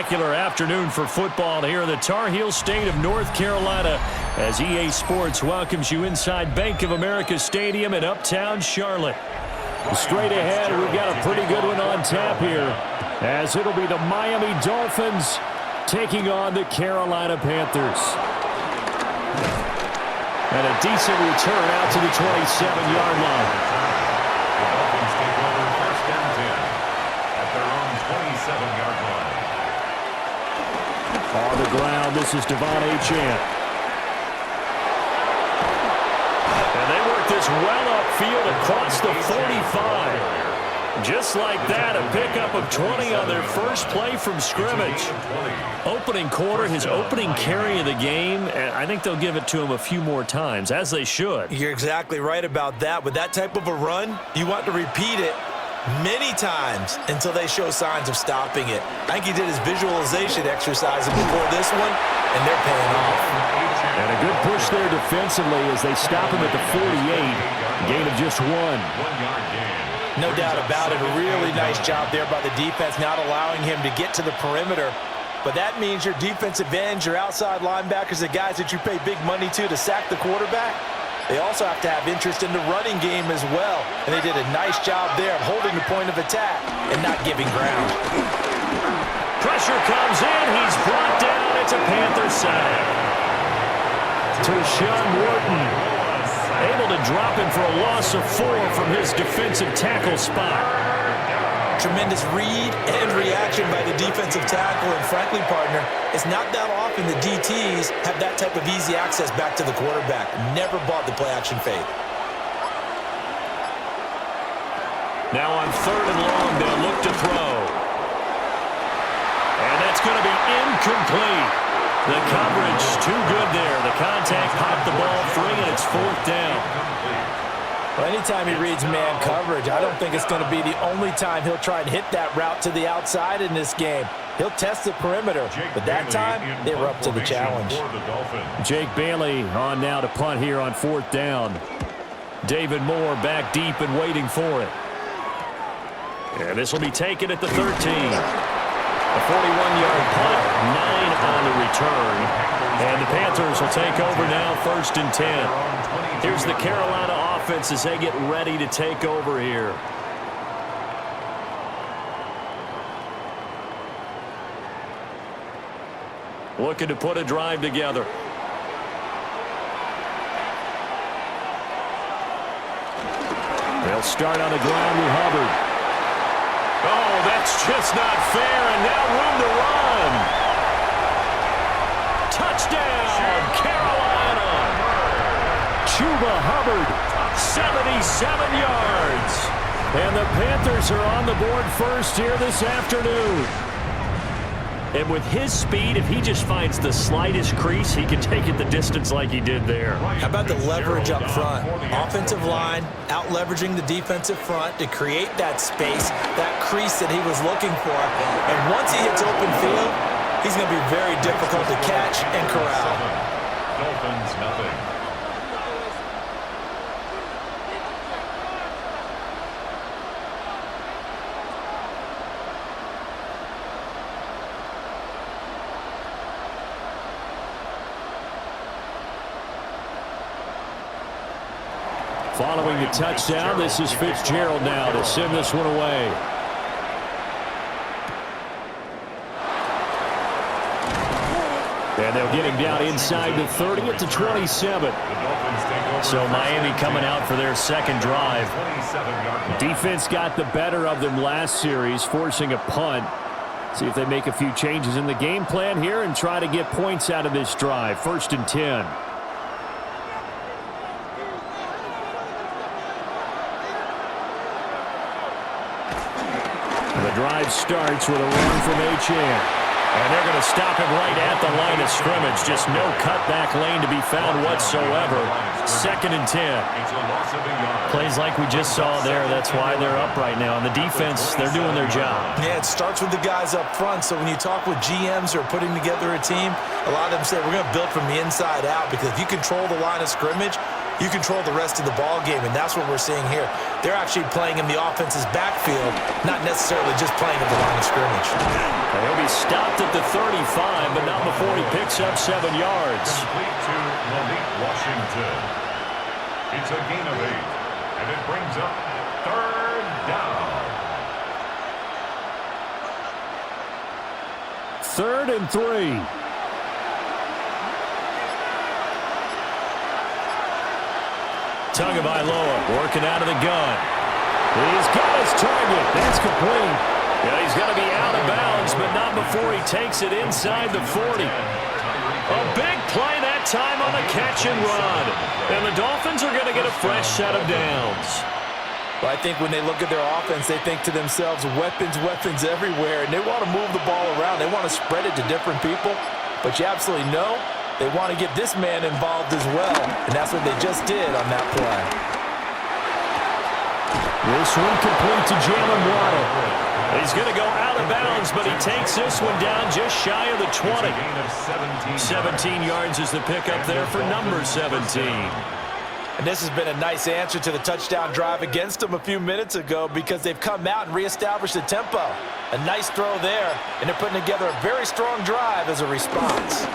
spectacular afternoon for football here in the Tar Heel state of North Carolina as EA Sports welcomes you inside Bank of America Stadium in uptown Charlotte. Straight ahead, we've got a pretty good one on tap here as it'll be the Miami Dolphins taking on the Carolina Panthers. And a decent return out to the 27-yard line. The Dolphins take over first and 10 at their own 27-yard line. On the ground, this is Devon Achane. And they work this well upfield across the 45. Just like that, a pickup of 20 on their first play from scrimmage. Opening quarter, his opening carry of the game, and I think they'll give it to him a few more times, as they should. You're exactly right about that. With that type of a run, you want to repeat it many times until they show signs of stopping it. I think he did his visualization exercise before this one, and they're paying off. And a good push there defensively as they stop him at the 48. Gain of just 1. 1 yard gain. No doubt about it. A really nice job there by the defense, not allowing him to get to the perimeter. But that means your defensive ends, your outside linebackers, the guys that you pay big money to sack the quarterback, they also have to have interest in the running game as well. And they did a nice job there of holding the point of attack and not giving ground. Pressure comes in. He's brought down. It's a Panther sack. Tershawn Wharton able to drop him for a loss of 4 from his defensive tackle spot. Tremendous read and reaction by the defensive tackle, and frankly, partner, it's not that often the DTs have that type of easy access back to the quarterback. Never bought the play-action fake. Now on 3rd and long, they'll look to throw. And that's going to be incomplete. The coverage too good there. The contact popped the ball free, and it's 4th down. Well, anytime he reads man coverage, I don't think it's going to be the only time he'll try and hit that route to the outside in this game. He'll test the perimeter, but that time they were up to the challenge. Jake Bailey on now to punt here on 4th down. David Moore back deep and waiting for it. And this will be taken at the 13. A 41-yard punt, 9 on the return. And the Panthers will take over now, 1st and 10. Here's the Carolina offense as they get ready to take over here. Looking to put a drive together. They'll start on the ground with Hubbard. Oh, that's just not fair, and now room to run. Touchdown, Carolina. Chuba Hubbard, 77 yards. And the Panthers are on the board first here this afternoon. And with his speed, if he just finds the slightest crease, he can take it the distance like he did there. How about the leverage up front? Offensive line, out-leveraging the defensive front to create that space, that crease that he was looking for. And once he hits open field, he's going to be very difficult to catch and corral. Dolphins, nothing. Following the touchdown, this is Fitzgerald now to send this one away. And they'll get him down inside the 30 at the 27. So Miami coming out for their second drive. Defense got the better of them last series, forcing a punt. See if they make a few changes in the game plan here and try to get points out of this drive. 1st and 10. The drive starts with a run from Achane. And they're going to stop him right at the line of scrimmage. Just no cutback lane to be found whatsoever. 2nd and 10. Plays like we just saw there. That's why they're up right now. And the defense, they're doing their job. Yeah, it starts with the guys up front. So when you talk with GMs who are putting together a team, a lot of them say we're going to build from the inside out, because if you control the line of scrimmage, you control the rest of the ball game, and that's what we're seeing here. They're actually playing in the offense's backfield, not necessarily just playing at the line of scrimmage. He'll be stopped at the 35, but not before he picks up 7 yards. Complete to Malik Washington. It's a gain of 8, and it brings up 3rd down. 3rd and 3. Tagovailoa working out of the gun. He's got his target. That's complete. Yeah, he's going to be out of bounds, but not before he takes it inside the 40. A big play that time on a catch and run. And the Dolphins are going to get a fresh set of downs. Well, I think when they look at their offense, they think to themselves, weapons, weapons everywhere, and they want to move the ball around. They want to spread it to different people, but you absolutely know they want to get this man involved as well, and that's what they just did on that play. This one complete to Jalen Waddle. He's going to go out of bounds, but he takes this one down just shy of the 20. 17 yards is the pickup there for number 17. And this has been a nice answer to the touchdown drive against them a few minutes ago because they've come out and reestablished the tempo. A nice throw there, and they're putting together a very strong drive as a response.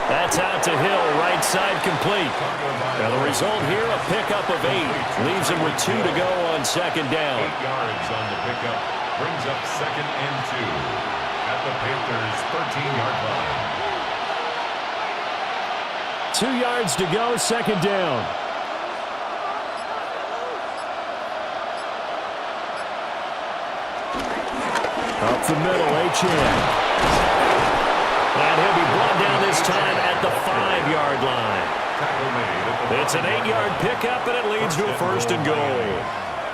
That's out to Hill, right side complete. Now the result here, a pickup of 8. Leaves him with 2 to go on 2nd down. 8 yards on the pickup. Brings up 2nd and 2 at the Panthers' 13-yard line. 2 yards to go, 2nd down. Up the middle, Achane. And he'll be brought down this time at the 5-yard line. It's an 8-yard pickup, and it leads to a 1st and goal.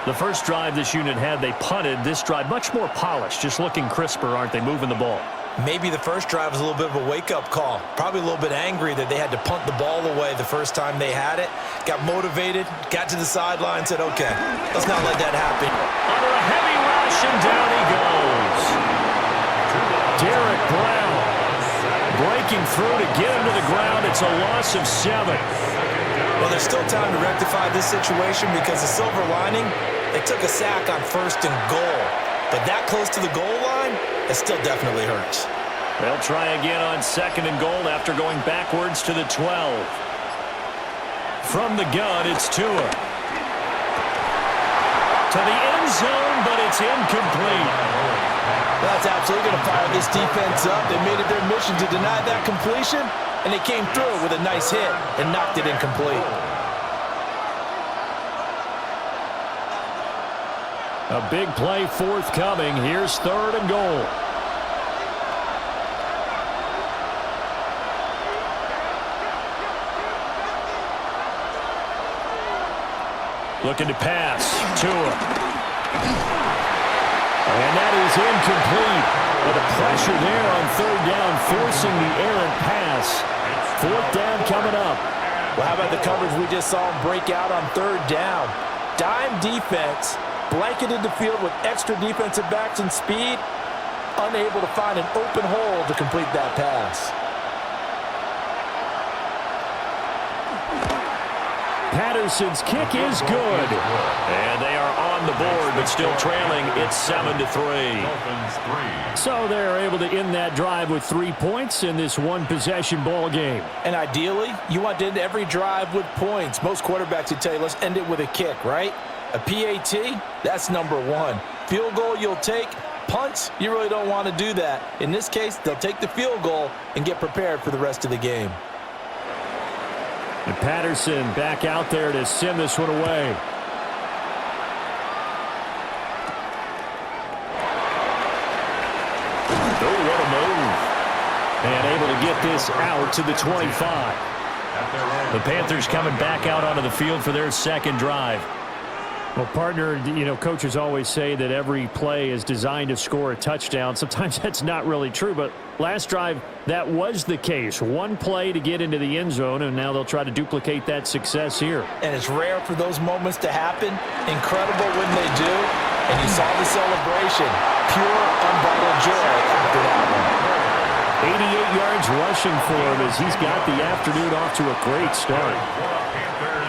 The first drive this unit had, they punted. This drive, much more polished, just looking crisper, aren't they, moving the ball? Maybe the first drive was a little bit of a wake-up call. Probably a little bit angry that they had to punt the ball away the first time they had it. Got motivated, got to the sideline, said, okay, let's not let that happen. Under a heavy rush, and down he goes. Derek Brown breaking through to get him to the ground. It's a loss of 7. Well, there's still time to rectify this situation because the silver lining, they took a sack on 1st and goal. But that close to the goal line, it still definitely hurts. They'll try again on 2nd and goal after going backwards to the 12. From the gun, it's Tua. To the end zone, but it's incomplete. That's absolutely going to fire this defense up. They made it their mission to deny that completion, and they came through with a nice hit and knocked it incomplete. A big play forthcoming. Here's 3rd and goal. Looking to pass. Tua. And that is incomplete. But a pressure there on 3rd down, forcing the errant pass. 4th down coming up. Well, how about the coverage we just saw him break out on 3rd down? Dime defense, blanketed the field with extra defensive backs and speed, unable to find an open hole to complete that pass. Patterson's kick is good. And they are on the board, but still trailing. It's 7-3. So they're able to end that drive with 3 points in this one-possession ball game. And ideally, you want to end every drive with points. Most quarterbacks would tell you, let's end it with a kick, right? A PAT, that's number 1. Field goal you'll take. Punts, you really don't want to do that. In this case, they'll take the field goal and get prepared for the rest of the game. And Patterson back out there to send this one away. Oh, what a move. And able to get this out to the 25. The Panthers coming back out onto the field for their 2nd drive. Well, partner, you know, coaches always say that every play is designed to score a touchdown. Sometimes that's not really true, but last drive, that was the case. One play to get into the end zone, and now they'll try to duplicate that success here. And it's rare for those moments to happen. Incredible when they do. And you saw the celebration. Pure, unbridled joy after that one. 88 yards rushing for him as he's got the afternoon off to a great start.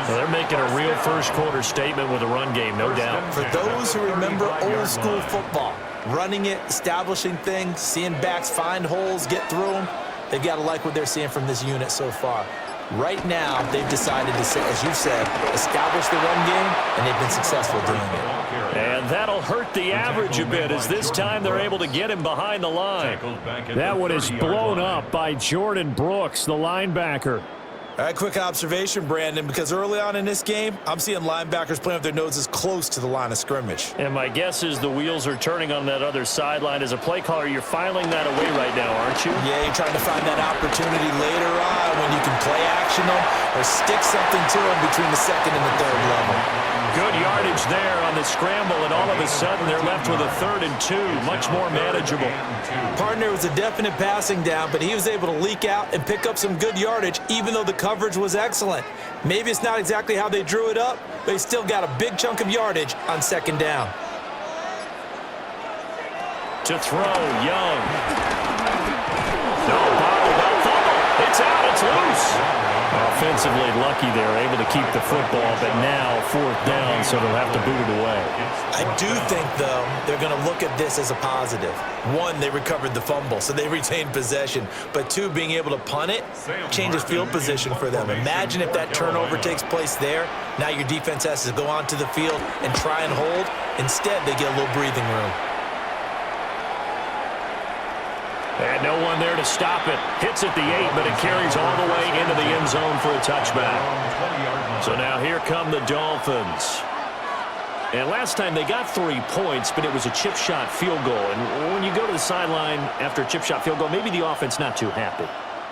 Well, they're making a real first-quarter statement with a run game, no doubt. For those who remember old-school football, running it, establishing things, seeing backs find holes, get through them, they've got to like what they're seeing from this unit so far. Right now, they've decided to, as you said, establish the run game, and they've been successful doing it. And that'll hurt the average a bit as this time they're able to get him behind the line. That one is blown up by Jordan Brooks, the linebacker. All right, quick observation, Brandon, because early on in this game, I'm seeing linebackers playing with their noses close to the line of scrimmage. And my guess is the wheels are turning on that other sideline. As a play caller, you're filing that away right now, aren't you? Yeah, you're trying to find that opportunity later on when you can play action them or stick something to them between the second and the third level. Good yardage there on the scramble, and all of a sudden they're left with a 3rd and 2, much more manageable. Partner was a definite passing down, but he was able to leak out and pick up some good yardage, even though the coverage was excellent. Maybe it's not exactly how they drew it up, but he still got a big chunk of yardage on 2nd down. To throw, Young. No, bobbled up, fumble. It's out, it's loose. Offensively lucky they're able to keep the football, but now 4th down, so they'll have to boot it away. I do think, though, they're going to look at this as a positive. 1, they recovered the fumble, so they retained possession. But 2, being able to punt it changes field position for them. Imagine if that turnover takes place there. Now your defense has to go onto the field and try and hold. Instead, they get a little breathing room. And no one there to stop it. Hits at the 8, but it carries all the way into the end zone for a touchback. So now here come the Dolphins. And last time they got 3 points, but it was a chip shot field goal. And when you go to the sideline after a chip shot field goal, maybe the offense not too happy.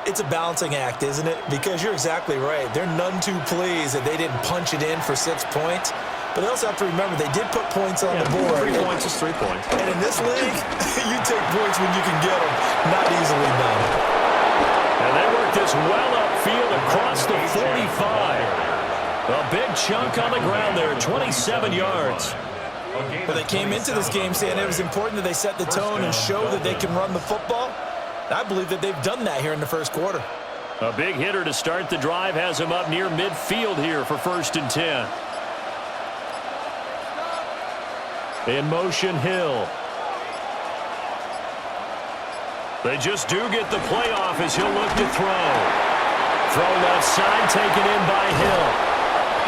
It's a balancing act, isn't it? Because you're exactly right. They're none too pleased that they didn't punch it in for 6 points. But they also have to remember they did put points on the board. 3 points is 3 points. And in this league, you take points when you can get them. Not easily done. And they work this well upfield across the 45. A big chunk on the ground there, 27 yards. Well, they came into this game saying it was important that they set the tone and show that they can run the football. I believe that they've done that here in the first quarter. A big hitter to start the drive has him up near midfield here for 1st and 10. In motion, Hill. They just do get the play off as he'll look to throw. Throw left side, taken in by Hill.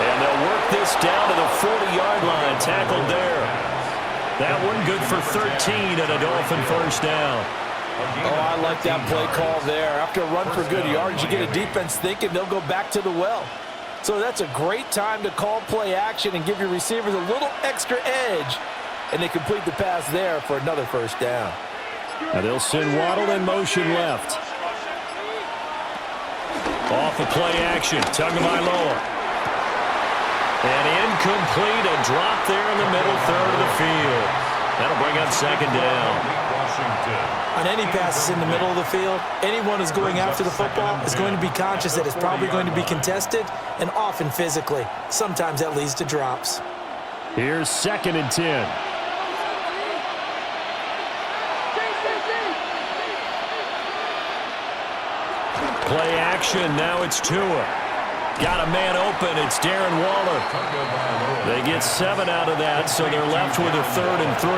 And they'll work this down to the 40-yard line, tackled there. That one good for 13 and a Dolphin 1st down. Oh, I like that play call there. After a run for good yards, you get a defense thinking they'll go back to the well. So that's a great time to call play action and give your receivers a little extra edge. And they complete the pass there for another 1st down. Now they'll send Waddle in motion left. Off of play action, Tagovailoa. And incomplete, a drop there in the middle 3rd of the field. That'll bring up 2nd down. On any passes in the middle of the field, anyone who's going after the football is going to be conscious that it's probably going to be contested and often physically. Sometimes that leads to drops. Here's 2nd and 10. Play action, now it's Tua. Got a man open, it's Darren Waller. They get 7 out of that, so they're left with a 3rd and 3.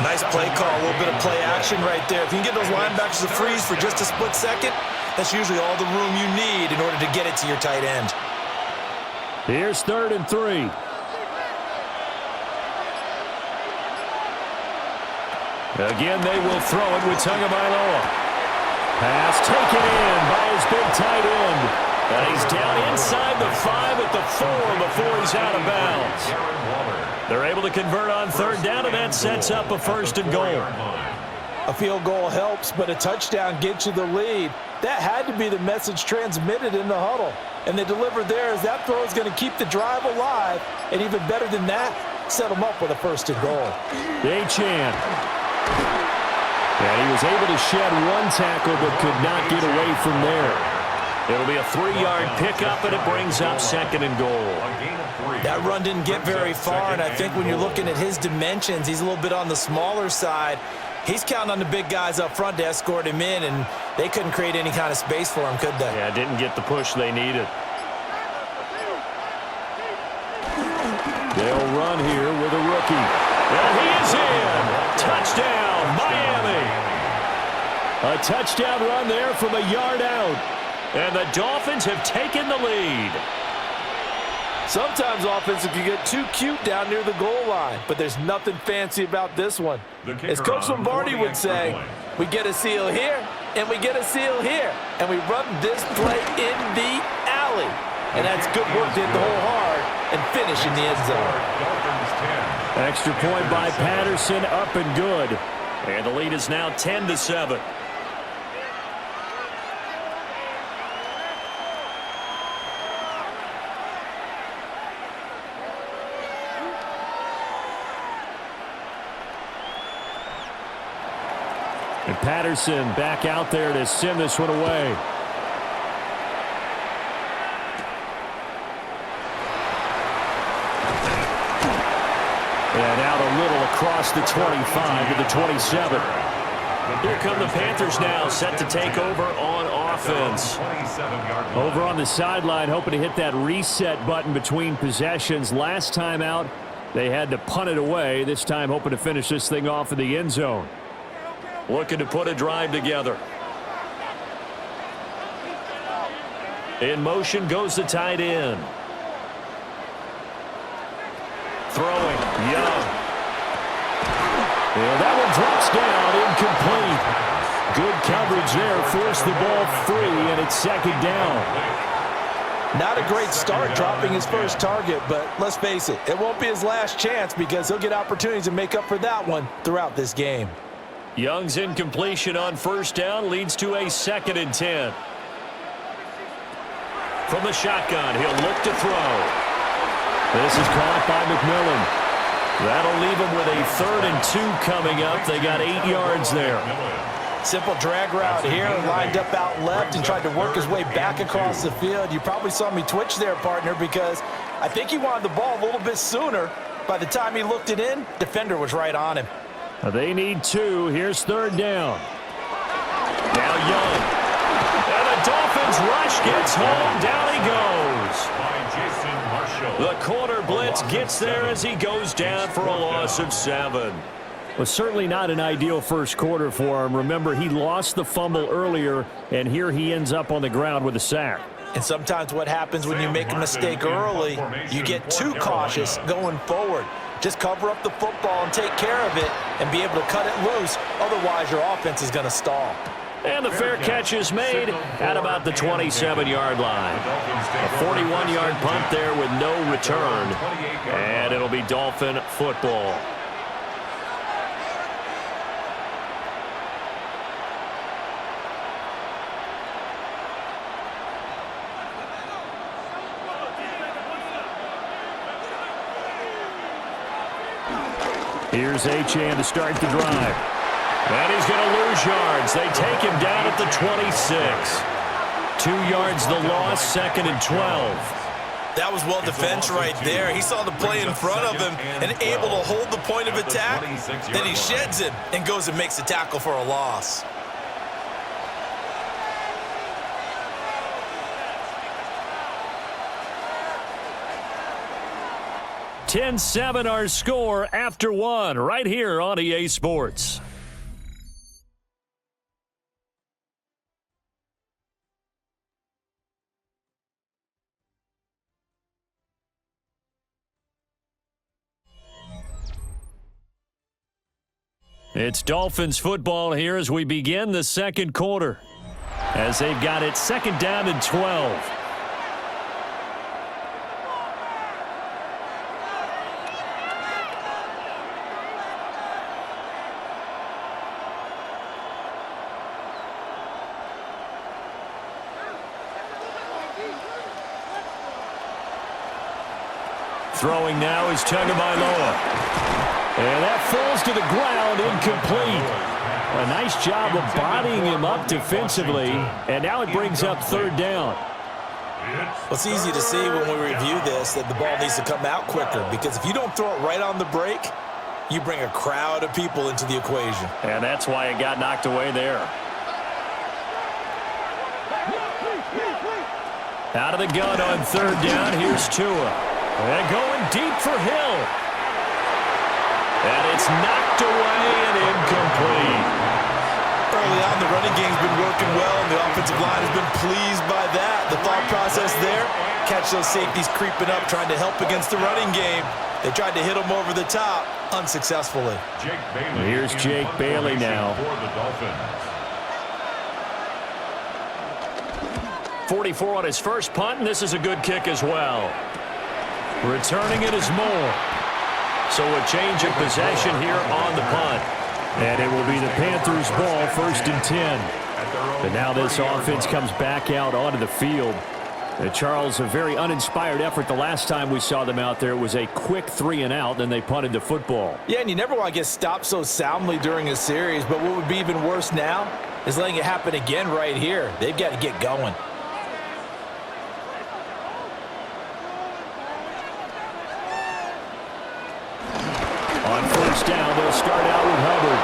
Nice play call, a little bit of play action right there. If you can get those linebackers to freeze for just a split second, that's usually all the room you need in order to get it to your tight end. Here's 3rd and 3. Again, they will throw it with Tagovailoa. Pass taken in by his big tight end. And he's down inside the 5 at the 4 before he's out of bounds. They're able to convert on 3rd down, and that sets up a 1st and goal. A field goal helps, but a touchdown gets you the lead. That had to be the message transmitted in the huddle. And they delivered there as that throw is going to keep the drive alive. And even better than that, set them up with a 1st and goal. Achane. And he was able to shed 1 tackle but could not get away from there. It'll be a 3-yard pickup, and it brings up 2nd and goal. That run didn't get very far, and I think when you're looking at his dimensions, he's a little bit on the smaller side. He's counting on the big guys up front to escort him in, and they couldn't create any kind of space for him, could they? Yeah, didn't get the push they needed. They'll run here with a rookie. And he is in. Touchdown, Miami. A touchdown run there from a yard out. And the Dolphins have taken the lead. Sometimes offenses can get too cute down near the goal line, but there's nothing fancy about this one. As Coach Lombardi would say, we get a seal here, and we get a seal here, and we run this play in the alley. And that's good work to hit the hole hard and finish in the end zone. Extra point by Patterson, up and good. And the lead is now 10-7. And Patterson back out there to send this one away. And out a little across the 25 to the 27. Here come the Panthers now, set to take over on offense. Over on the sideline, hoping to hit that reset button between possessions. Last time out, they had to punt it away. This time, hoping to finish this thing off in the end zone. Looking to put a drive together. In motion goes the tight end. Throwing, Young. And that one drops down, incomplete. Good coverage there, forced the ball free, and it's second down. Not a great start dropping his first target, but let's face it, it won't be his last chance because he'll get opportunities to make up for that one throughout this game. Young's incompletion on first down leads to a 2nd and 10. From the shotgun, he'll look to throw. This is caught by McMillan. That'll leave him with a 3rd and 2 coming up. They got 8 yards there. Simple drag route here, lined up out left and tried to work his way back across the field. You probably saw me twitch there, partner, because I think he wanted the ball a little bit sooner. By the time he looked it in, defender was right on him. They need 2. Here's 3rd down. Now Young. And the Dolphins rush gets home. Down he goes. The corner blitz gets there as he goes down for a loss of 7. Well, certainly not an ideal first quarter for him. Remember, he lost the fumble earlier, and here he ends up on the ground with a sack. And sometimes what happens when you make a mistake early, you get too cautious going forward. Just cover up the football and take care of it and be able to cut it loose. Otherwise, your offense is going to stall. And the fair catch is made at about the 27-yard line. A 41-yard punt there with no return. And it'll be Dolphin football. Here's Achane to start the drive. And he's going to lose yards. They take him down at the 26. 2 yards the loss, 2nd and 12. That was well defense right there. He saw the play in front of him and able to hold the point of attack. Then he sheds it and goes and makes a tackle for a loss. (10-7) our score after 1 right here on EA Sports. It's Dolphins football here as we begin the second quarter. As they've got it 2nd down and 12. Throwing now is Tagovailoa. And that falls to the ground, incomplete. A nice job of bodying him up defensively, and now it brings up 3rd down. Well, it's easy to see when we review this that the ball needs to come out quicker, because if you don't throw it right on the break, you bring a crowd of people into the equation. And that's why it got knocked away there. Out of the gun on third down, here's Tua. And going deep for Hill. And it's knocked away and incomplete. Early on, the running game's been working well, and the offensive line has been pleased by that. The thought process there, catch those safeties creeping up, trying to help against the running game. They tried to hit him over the top, unsuccessfully. Here's Jake Bailey now. For the Dolphins. 44 on his first punt, and this is a good kick as well. Returning it is Moore. So a change of possession here on the punt. And it will be the Panthers' ball, 1st and 10. But now this offense comes back out onto the field. Charles, a very uninspired effort. The last time we saw them out there was a quick 3-and-out, then they punted the football. Yeah, and you never want to get stopped so soundly during a series, but what would be even worse now is letting it happen again right here. They've got to get going. On first down, they'll start out with Hubbard.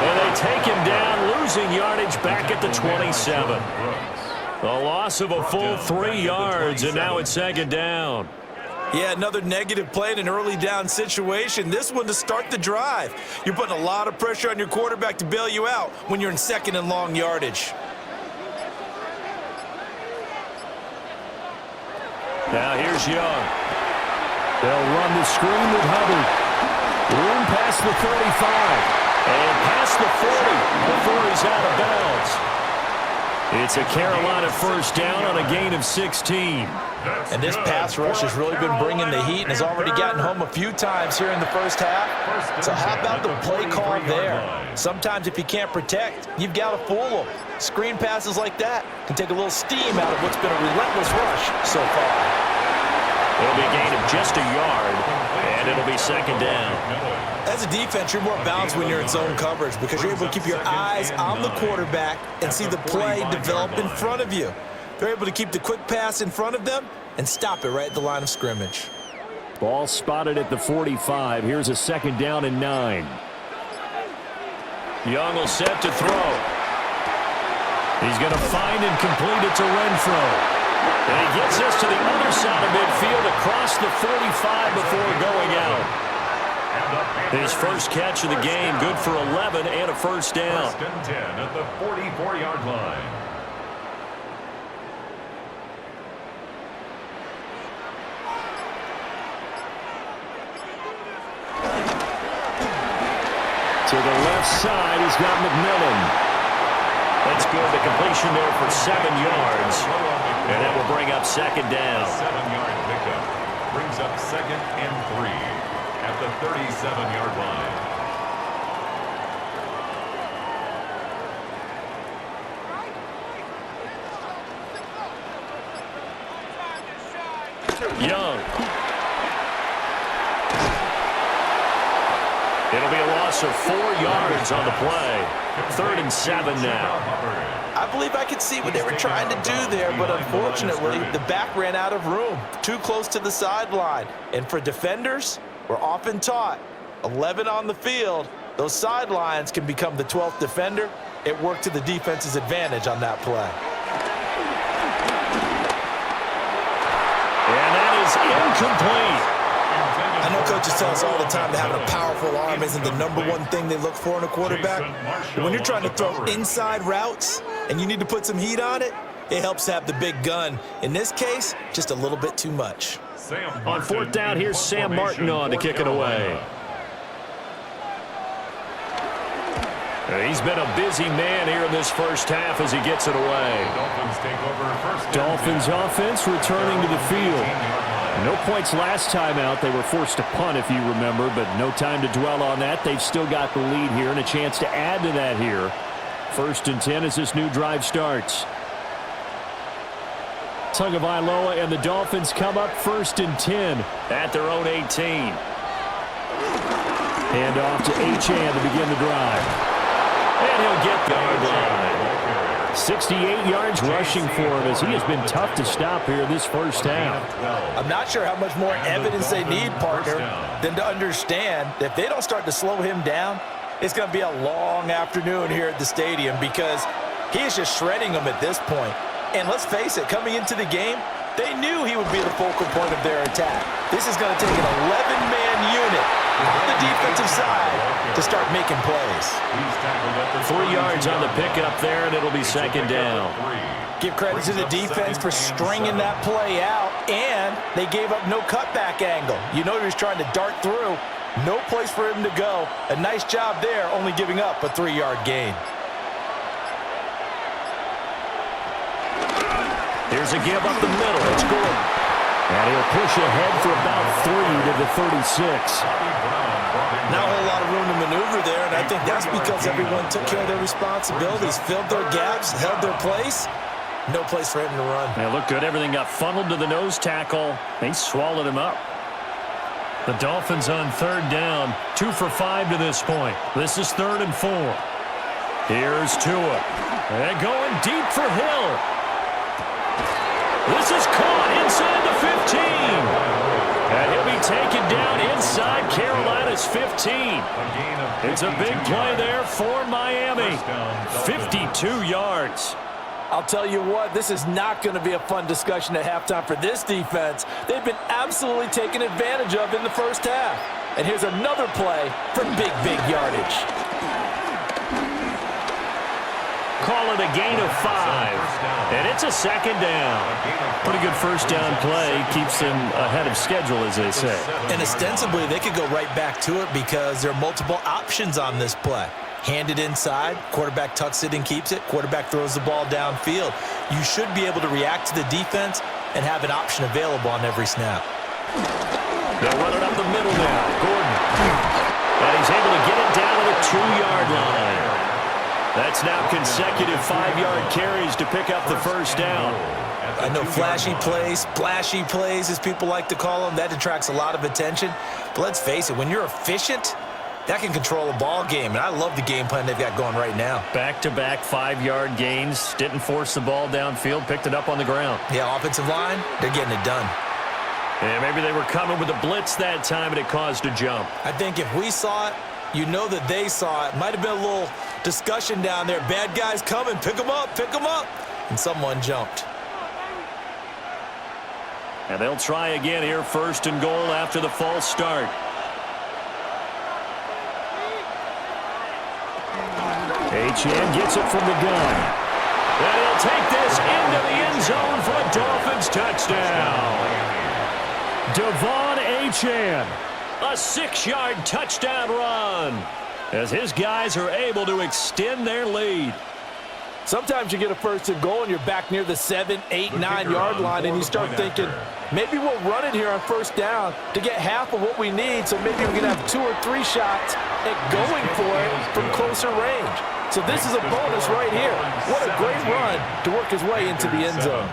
And they take him down, losing yardage back at the 27. A loss of a full 3 yards, and now it's 2nd down. Yeah, another negative play in an early down situation. This one to start the drive. You're putting a lot of pressure on your quarterback to bail you out when you're in 2nd and long yardage. Now here's Young. They'll run the screen with Hubbard. Room past the 35. And past the 40 before he's out of bounds. It's a Carolina first down on a gain of 16. And this pass rush has really been bringing the heat and has already gotten home a few times here in the first half. So how about the play call there? Sometimes if you can't protect, you've got to fool them. Screen passes like that can take a little steam out of what's been a relentless rush so far. It'll be a gain of just a yard, and it'll be 2nd down. As a defense, you're more balanced when you're in zone coverage because you're able to keep your eyes on the quarterback and see the play develop in front of you. They're able to keep the quick pass in front of them and stop it right at the line of scrimmage. Ball spotted at the 45. Here's a 2nd down and 9. Young will set to throw. He's going to find and complete it to Renfro. And he gets us to the other side of midfield across the 45 before going out. His first catch of the game, good for 11 and a first down. 1st and 10 at the 44-yard line. To the left side, he's got McMillan. That's good. The completion there for 7 yards. And that will bring up 2nd down. 7-yard pickup brings up 2nd and 3 at the 37-yard line. Young. It'll be a loss of 4 yards on the play. 3rd and 7 now. I believe I could see what they were trying to do there, but unfortunately, the back ran out of room, too close to the sideline. And for defenders, we're often taught, 11 on the field, those sidelines can become the 12th defender. It worked to the defense's advantage on that play. And that is incomplete. I know coaches tell us all the time that having a powerful arm isn't the #1 thing they look for in a quarterback. But when you're trying to throw inside routes and you need to put some heat on it, it helps to have the big gun. In this case, just a little bit too much. On 4th down, here's Sam Martin on to kick it away. He's been a busy man here in this first half as he gets it away. Dolphins take over 1st. Dolphins offense returning to the field. No points last time out. They were forced to punt, if you remember, but no time to dwell on that. They've still got the lead here and a chance to add to that here. 1st and 10 as this new drive starts. Tagovailoa and the Dolphins come up 1st and 10 at their own 18. Hand off to Achane to begin the drive. And he'll get the yard line. 68 yards rushing for him as he has been tough to stop here this first half. I'm not sure how much more evidence they need, partner, than to understand that if they don't start to slow him down, it's going to be a long afternoon here at the stadium because he is just shredding them at this point. And let's face it, coming into the game, they knew he would be the focal point of their attack. This is going to take an 11-man unit on the defensive side to start making plays. 3 yards on the pickup there, and it'll be second down. Give credit to the defense for stringing that play out, and they gave up no cutback angle. You know he was trying to dart through. No place for him to go. A nice job there, only giving up a 3-yard gain. Here's a give up the middle. It's Gordon. And he'll push ahead for about 3 to the 36. Not a whole lot of room to maneuver there, and I think that's because everyone took care of their responsibilities, filled their gaps, held their place. No place for him to run. They look good. Everything got funneled to the nose tackle. They swallowed him up. The Dolphins on third down. 2 for 5 to this point. This is 3rd and 4. Here's Tua. And going deep for Hill. This is caught inside the 15. And he'll be taken down inside Carolina's 15. It's a big play there for Miami. 52 yards. I'll tell you what, this is not going to be a fun discussion at halftime for this defense. They've been absolutely taken advantage of in the first half. And here's another play for big yardage. Call it a gain of 5. And it's a second down. Pretty good first down play. Keeps them ahead of schedule, as they say. And ostensibly, they could go right back to it because there are multiple options on this play. Hand it inside, quarterback tucks it and keeps it, quarterback throws the ball downfield. You should be able to react to the defense and have an option available on every snap. They'll run it up the middle now. Gordon. And he's able to get it down to the 2-yard line. That's now consecutive 5-yard carries to pick up the first down. I know flashy plays, splashy plays, as people like to call them, that attracts a lot of attention. But let's face it, when you're efficient, that can control a ball game, and I love the game plan they've got going right now. Back-to-back 5-yard gains. Didn't force the ball downfield, picked it up on the ground. Yeah, offensive line, they're getting it done. And maybe they were coming with a blitz that time, and it caused a jump. I think if we saw it, you know that they saw it. Might have been a little discussion down there. Bad guys coming, pick them up, and someone jumped. And they'll try again here, 1st and goal after the false start. Etienne gets it from the gun. And he'll take this into the end zone for a Dolphins touchdown. Devon Etienne, a 6-yard touchdown run as his guys are able to extend their lead. Sometimes you get a 1st and goal and you're back near the 7, 8, 9-yard line and you start thinking, maybe we'll run it here on 1st down to get half of what we need, so maybe we can have 2 or 3 shots at going for it from closer range. So this is a bonus right here. What a great run to work his way into the end zone.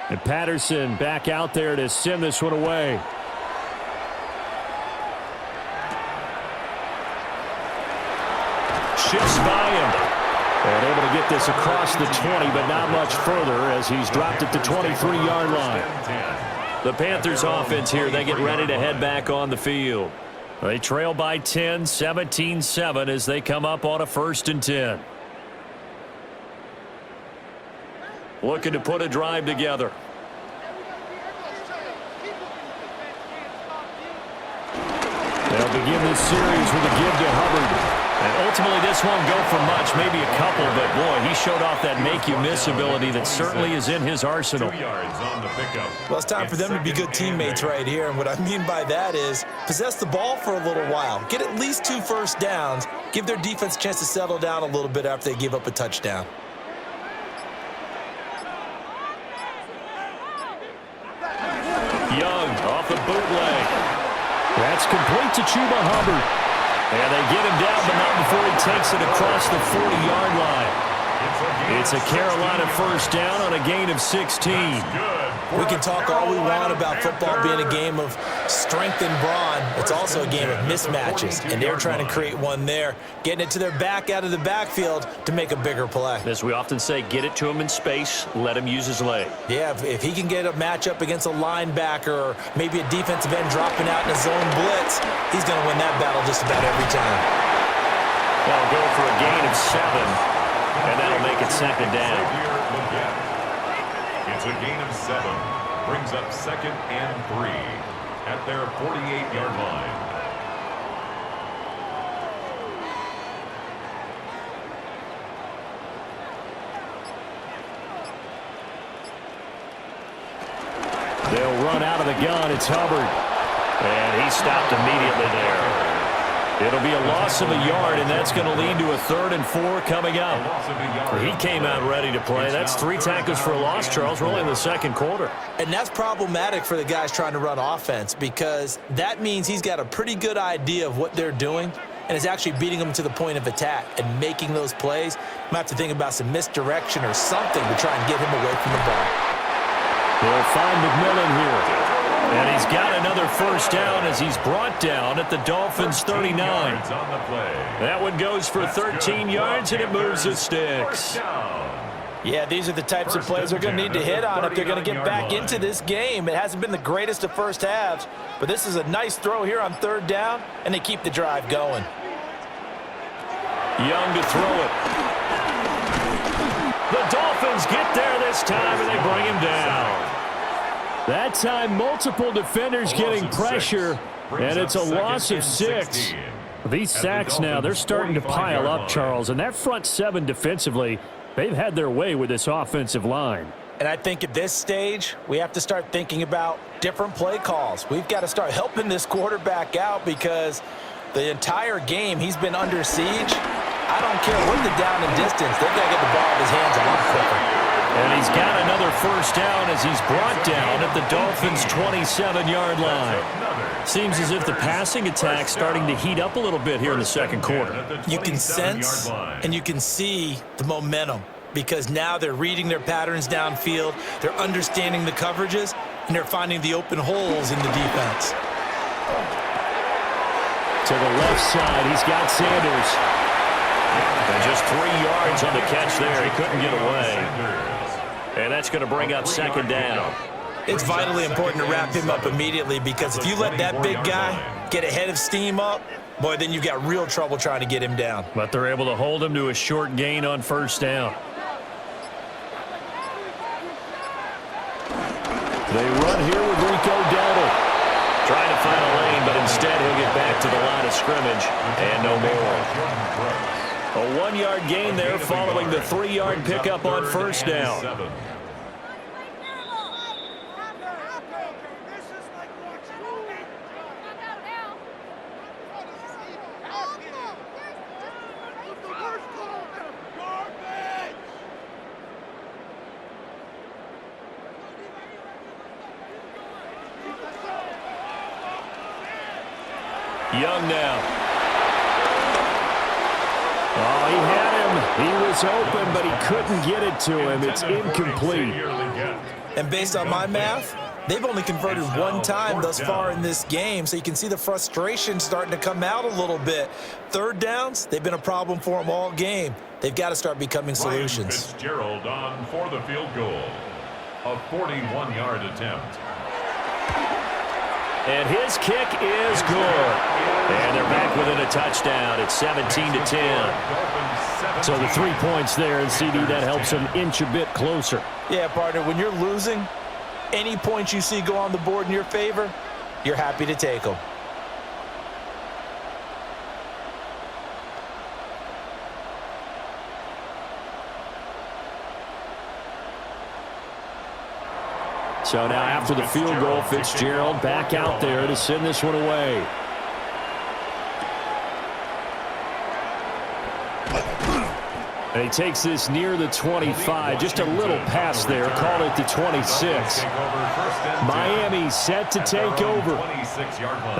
And Patterson back out there to send this one away. Shifts by him. And able to get this across the 20, but not much further as he's dropped it to 23-yard line. The Panthers offense here, they get ready to head back on the field. They trail by 10, 17-7 as they come up on a 1st and 10. Looking to put a drive together. They'll begin this series with a give to Hubbard. And ultimately, this won't go for much, maybe a couple, but boy, he showed off that make-you-miss ability that certainly is in his arsenal. 2 yards on the pickup. Well, it's time for them to be good teammates right here, and what I mean by that is possess the ball for a little while, get at least 2 first downs, give their defense a chance to settle down a little bit after they give up a touchdown. Young off the bootleg. That's complete to Chuba Hubbard. And they get him down, but not before he takes it across the 40-yard line. It's a Carolina first down on a gain of 16. We can talk all we want about football being a game of strength and brawn. It's also a game of mismatches, and they're trying to create one there, getting it to their back out of the backfield to make a bigger play. As we often say, get it to him in space, let him use his leg. Yeah, if he can get a matchup against a linebacker or maybe a defensive end dropping out in a zone blitz, he's going to win that battle just about every time. They'll go for a gain of 7. And that'll make it second down. It's a gain of 7. Brings up 2nd and 3 at their 48-yard line. They'll run out of the gun. It's Hubbard. And he stopped immediately there. It'll be a loss of a yard, and that's going to lead to a 3rd and 4 coming up. He came out ready to play. That's 3 tackles for a loss, Charles. We're only in the second quarter. And that's problematic for the guys trying to run offense because that means he's got a pretty good idea of what they're doing and is actually beating them to the point of attack and making those plays. Might have to think about some misdirection or something to try and get him away from the ball. They'll find McMillan here. And he's got another first down as he's brought down at the Dolphins' 39. That one goes for 13 yards, and it moves the sticks. Yeah, these are the types of plays they're going to need to hit on if they're going to get back into this game. It hasn't been the greatest of first halves, but this is a nice throw here on 3rd down, and they keep the drive going. Young to throw it. The Dolphins get there this time, and they bring him down. That time, multiple defenders getting pressure, and it's a loss of 6. These sacks now, they're starting to pile up, Charles, and that front 7 defensively, they've had their way with this offensive line. And I think at this stage, we have to start thinking about different play calls. We've got to start helping this quarterback out because the entire game he's been under siege. I don't care what the down and distance, they've got to get the ball in his hands a lot quicker. And he's got another first down as he's brought down at the Dolphins' 27-yard line. Seems as if the passing attack's starting to heat up a little bit here in the second quarter. You can sense and you can see the momentum because now they're reading their patterns downfield, they're understanding the coverages, and they're finding the open holes in the defense. To the left side, he's got Sanders. And just 3 yards on the catch there. He couldn't get away. And that's going to bring up second down. It's vitally important to wrap him up immediately because if you let that big guy get ahead of steam up, boy, then you've got real trouble trying to get him down. But they're able to hold him to a short gain on first down. They run here with Rico Dowdle. Trying to find a lane, but instead he'll get back to the line of scrimmage. And no more. A 1-yard gain there following the 3-yard pickup on first down. Young now. Oh, he had him. He was open, but he couldn't get it to him. It's incomplete. And based on my math, they've only converted 1 time thus far in this game, so you can see the frustration starting to come out a little bit. 3rd downs, they've been a problem for them all game. They've got to start becoming solutions. Fitzgerald on for the field goal. A 41-yard attempt. And his kick is good. And they're back within a touchdown. It's 17-10. So the 3 points there, and CD, that helps them inch a bit closer. Yeah, partner, when you're losing, any points you see go on the board in your favor, you're happy to take them. So now after the field goal, Fitzgerald back out there to send this one away. And he takes this near the 25. Just a little pass there. Called it the 26. Miami set to take over.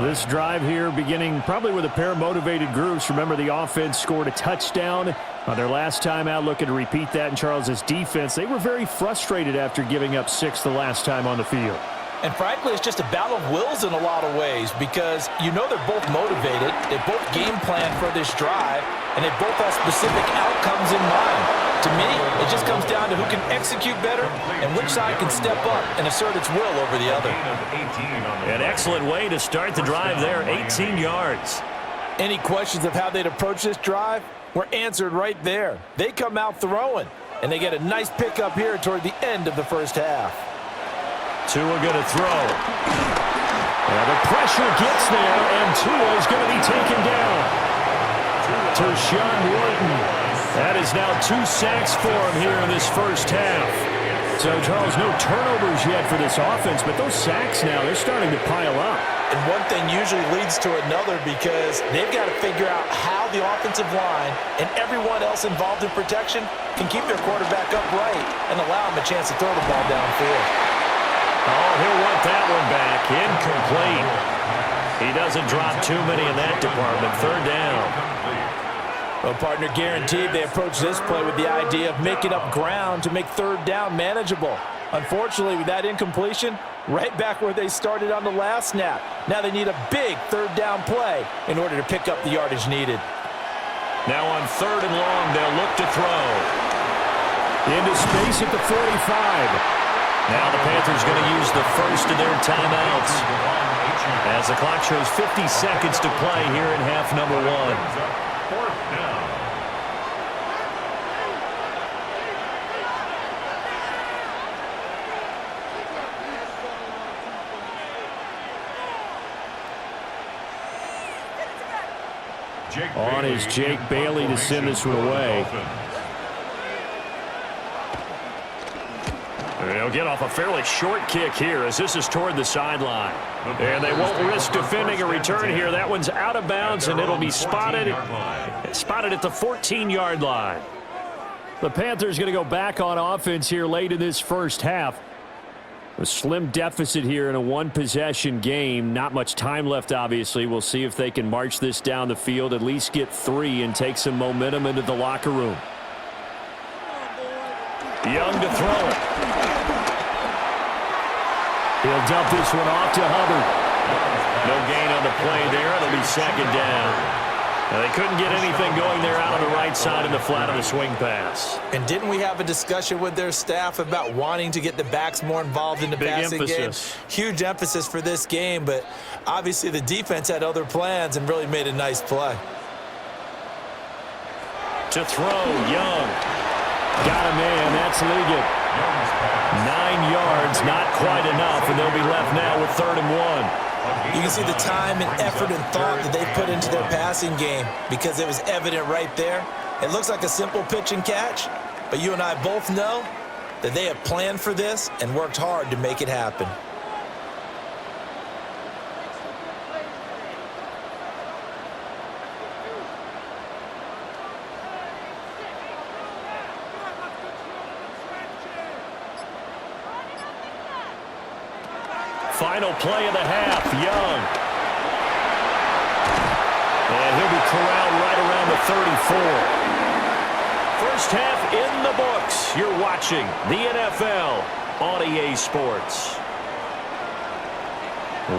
This drive here beginning probably with a pair of motivated groups. Remember, the offense scored a touchdown on their last time out, looking to repeat that in Charles's defense. They were very frustrated after giving up 6 the last time on the field. And frankly, it's just a battle of wills in a lot of ways because you know they're both motivated, they both game plan for this drive, and they both have specific outcomes in mind. To me, it just comes down to who can execute better and which side can step up and assert its will over the other. An excellent way to start the drive there, 18 yards. Any questions of how they'd approach this drive were answered right there. They come out throwing, and they get a nice pickup here toward the end of the first half. Tua going to throw. Now the pressure gets there, and Tua is going to be taken down. Tershawn Wharton. That is now 2 sacks for him here in this first half. So, Charles, no turnovers yet for this offense, but those sacks now, they're starting to pile up. And one thing usually leads to another because they've got to figure out how the offensive line and everyone else involved in protection can keep their quarterback upright and allow him a chance to throw the ball downfield. Oh, he'll want that one back. Incomplete. He doesn't drop too many in that department. 3rd down. Well, partner, guaranteed they approach this play with the idea of making up ground to make 3rd down manageable. Unfortunately, with that incompletion, right back where they started on the last snap. Now they need a big 3rd down play in order to pick up the yardage needed. Now on 3rd and long, they'll look to throw. Into space at the 45. Now the Panthers going to use the first of their timeouts as the clock shows 50 seconds to play here in half number 1. 4th down. On is Jake Bailey to send this one away. They'll get off a fairly short kick here as this is toward the sideline. And they won't risk defending a return here. That one's out of bounds, and it'll be spotted at the 14-yard line. The Panthers going to go back on offense here late in this first half. A slim deficit here in a 1-possession game. Not much time left, obviously. We'll see if they can march this down the field, at least get 3, and take some momentum into the locker room. Young to throw it. He'll dump this one off to Hubbard. No gain on the play there. It'll be 2nd down. Now, they couldn't get anything going there out on the right side of the flat of the swing pass. And didn't we have a discussion with their staff about wanting to get the backs more involved in the passing game? Huge emphasis for this game, but obviously the defense had other plans and really made a nice play. To throw, Young. Got a man. That's Ligon. 9 yards, not quite enough, and they'll be left now with 3rd and 1. You can see the time and effort and thought that they put into their passing game because it was evident right there. It looks like a simple pitch and catch, but you and I both know that they have planned for this and worked hard to make it happen. Final play of the half, Young. And he'll be corralled right around the 34. First half in the books. You're watching the NFL on EA Sports.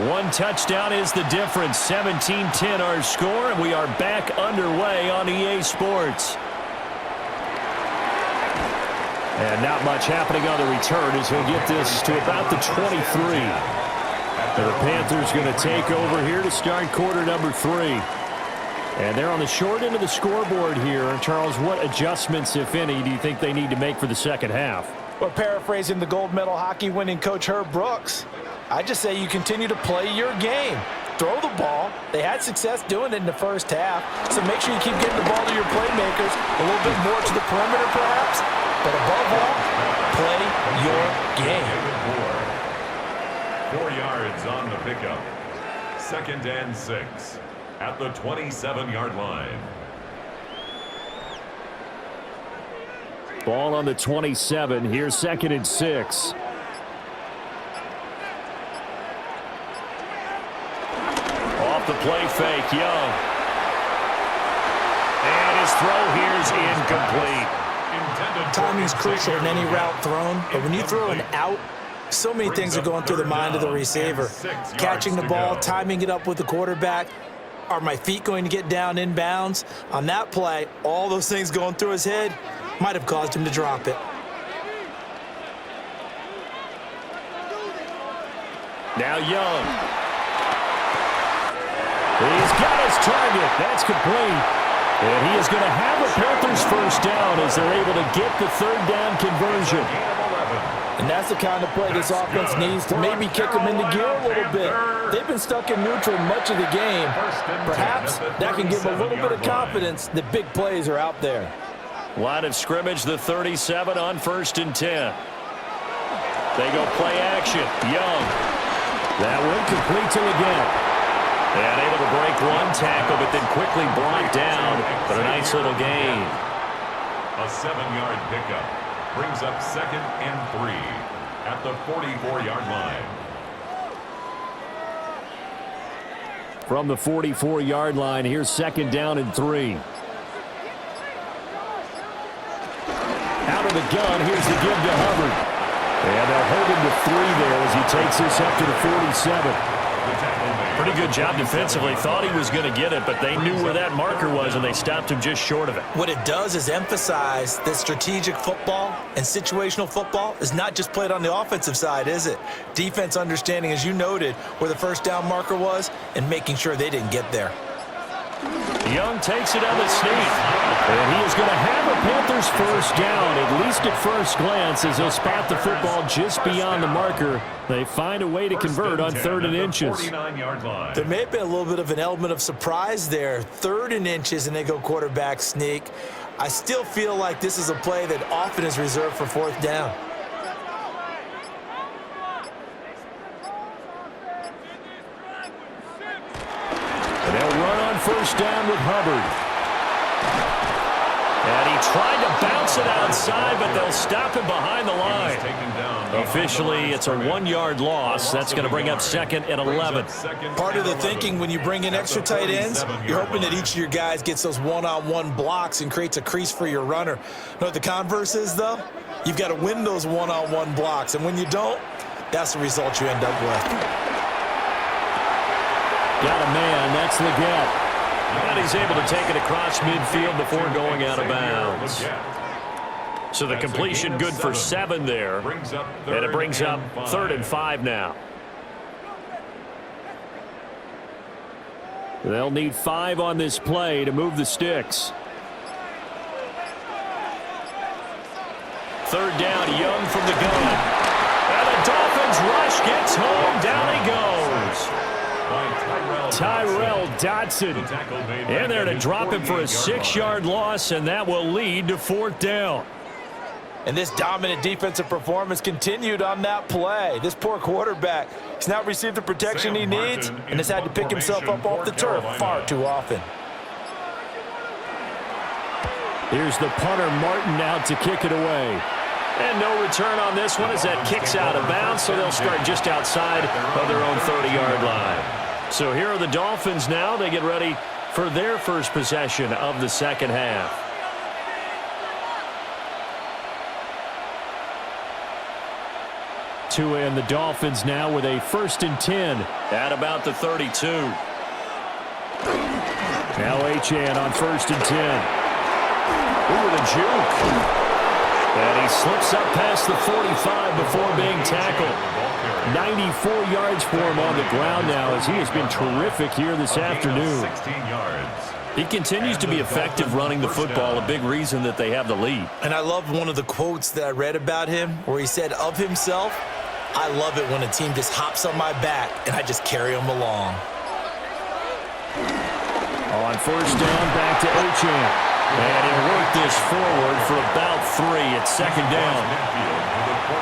1 touchdown is the difference. 17-10 our score, and we are back underway on EA Sports. And not much happening on the return as he'll get this to about the 23. And the Panthers going to take over here to start quarter number 3. And they're on the short end of the scoreboard here. Charles, what adjustments, if any, do you think they need to make for the second half? Well, paraphrasing the gold medal hockey winning coach Herb Brooks, I just say you continue to play your game. Throw the ball. They had success doing it in the first half, so make sure you keep getting the ball to your playmakers, a little bit more to the perimeter perhaps, but above all, play your game. 4 yards on the pickup. 2nd and 6 at the 27-yard line. Ball on the 27. Here's 2nd and 6. Off the play fake, Young. And his throw here's incomplete. Timing is crucial in any route thrown, but when you throw an out, so many things are going through the mind of the receiver. Catching the ball, timing it up with the quarterback. Are my feet going to get down in bounds? On that play, all those things going through his head might have caused him to drop it. Now Young. He's got his target. That's complete. And he is going to have a Panthers first down as they're able to get the 3rd down conversion. And that's the kind of play this offense needs to maybe kick them into gear a little bit. They've been stuck in neutral much of the game. Perhaps that can give them a little bit of confidence that big plays are out there. Line of scrimmage, the 37 on 1st and 10. They go play action. Young. That one complete to again. And able to break one tackle, but then quickly brought down. But a nice little gain. A 7-yard pickup brings up 2nd and 3 at the 44-yard line. From the 44-yard line, here's 2nd down and 3. Out of the gun, here's the give to Hubbard. And they'll hold him to 3 there as he takes this up to the 47. Pretty good job defensively. Thought he was going to get it, but they knew where that marker was, and they stopped him just short of it. What it does is emphasize that strategic football and situational football is not just played on the offensive side, is it? Defense understanding, as you noted, where the 1st down marker was and making sure they didn't get there. Young takes it on the sneak. And he is going to have a Panthers first down, at least at first glance, as they'll spot the football just beyond the marker. They find a way to convert on 3rd and inches. There may have been a little bit of an element of surprise there. 3rd and inches, and they go quarterback sneak. I still feel like this is a play that often is reserved for 4th down. And they'll run on 1st down with Hubbard. And he tried to bounce it outside, but they'll stop him behind the line. Officially, it's a 1-yard loss. That's going to bring up 2nd and 11. Part of the thinking when you bring in extra tight ends, you're hoping that each of your guys gets those one-on-one blocks and creates a crease for your runner. You know what the converse is, though? You've got to win those one-on-one blocks, and when you don't, that's the result you end up with. Got a man. That's Leggett. And he's able to take it across midfield before going out of bounds. So the completion good for 7 there. And it brings up 3rd and 5 now. They'll need 5 on this play to move the sticks. 3rd down, Young from the gun. And the Dolphins rush gets home. Down he goes. Tyrell Dodson in there to drop him for a 6-yard loss, and that will lead to 4th down. And this dominant defensive performance continued on that play. This poor quarterback has not received the protection he needs and has had to pick himself up off the turf far too often. Here's the punter Martin out to kick it away. And no return on this one as that kicks out of bounds, so they'll start just outside of their own 30-yard line. So here are the Dolphins now. They get ready for their first possession of the 2nd half. Tua and the Dolphins now with a 1st and 10 at about the 32. Now Achane on 1st and 10. Ooh, the juke. And he slips up past the 45 before being tackled. 94 yards for him on the ground now as he has been terrific here this afternoon. He continues to be effective running the football, a big reason that they have the lead. And I love one of the quotes that I read about him where he said of himself, "I love it when a team just hops on my back and I just carry them along." On 1st down, back to Achane. And he'll work this forward for about 3 at 2nd down.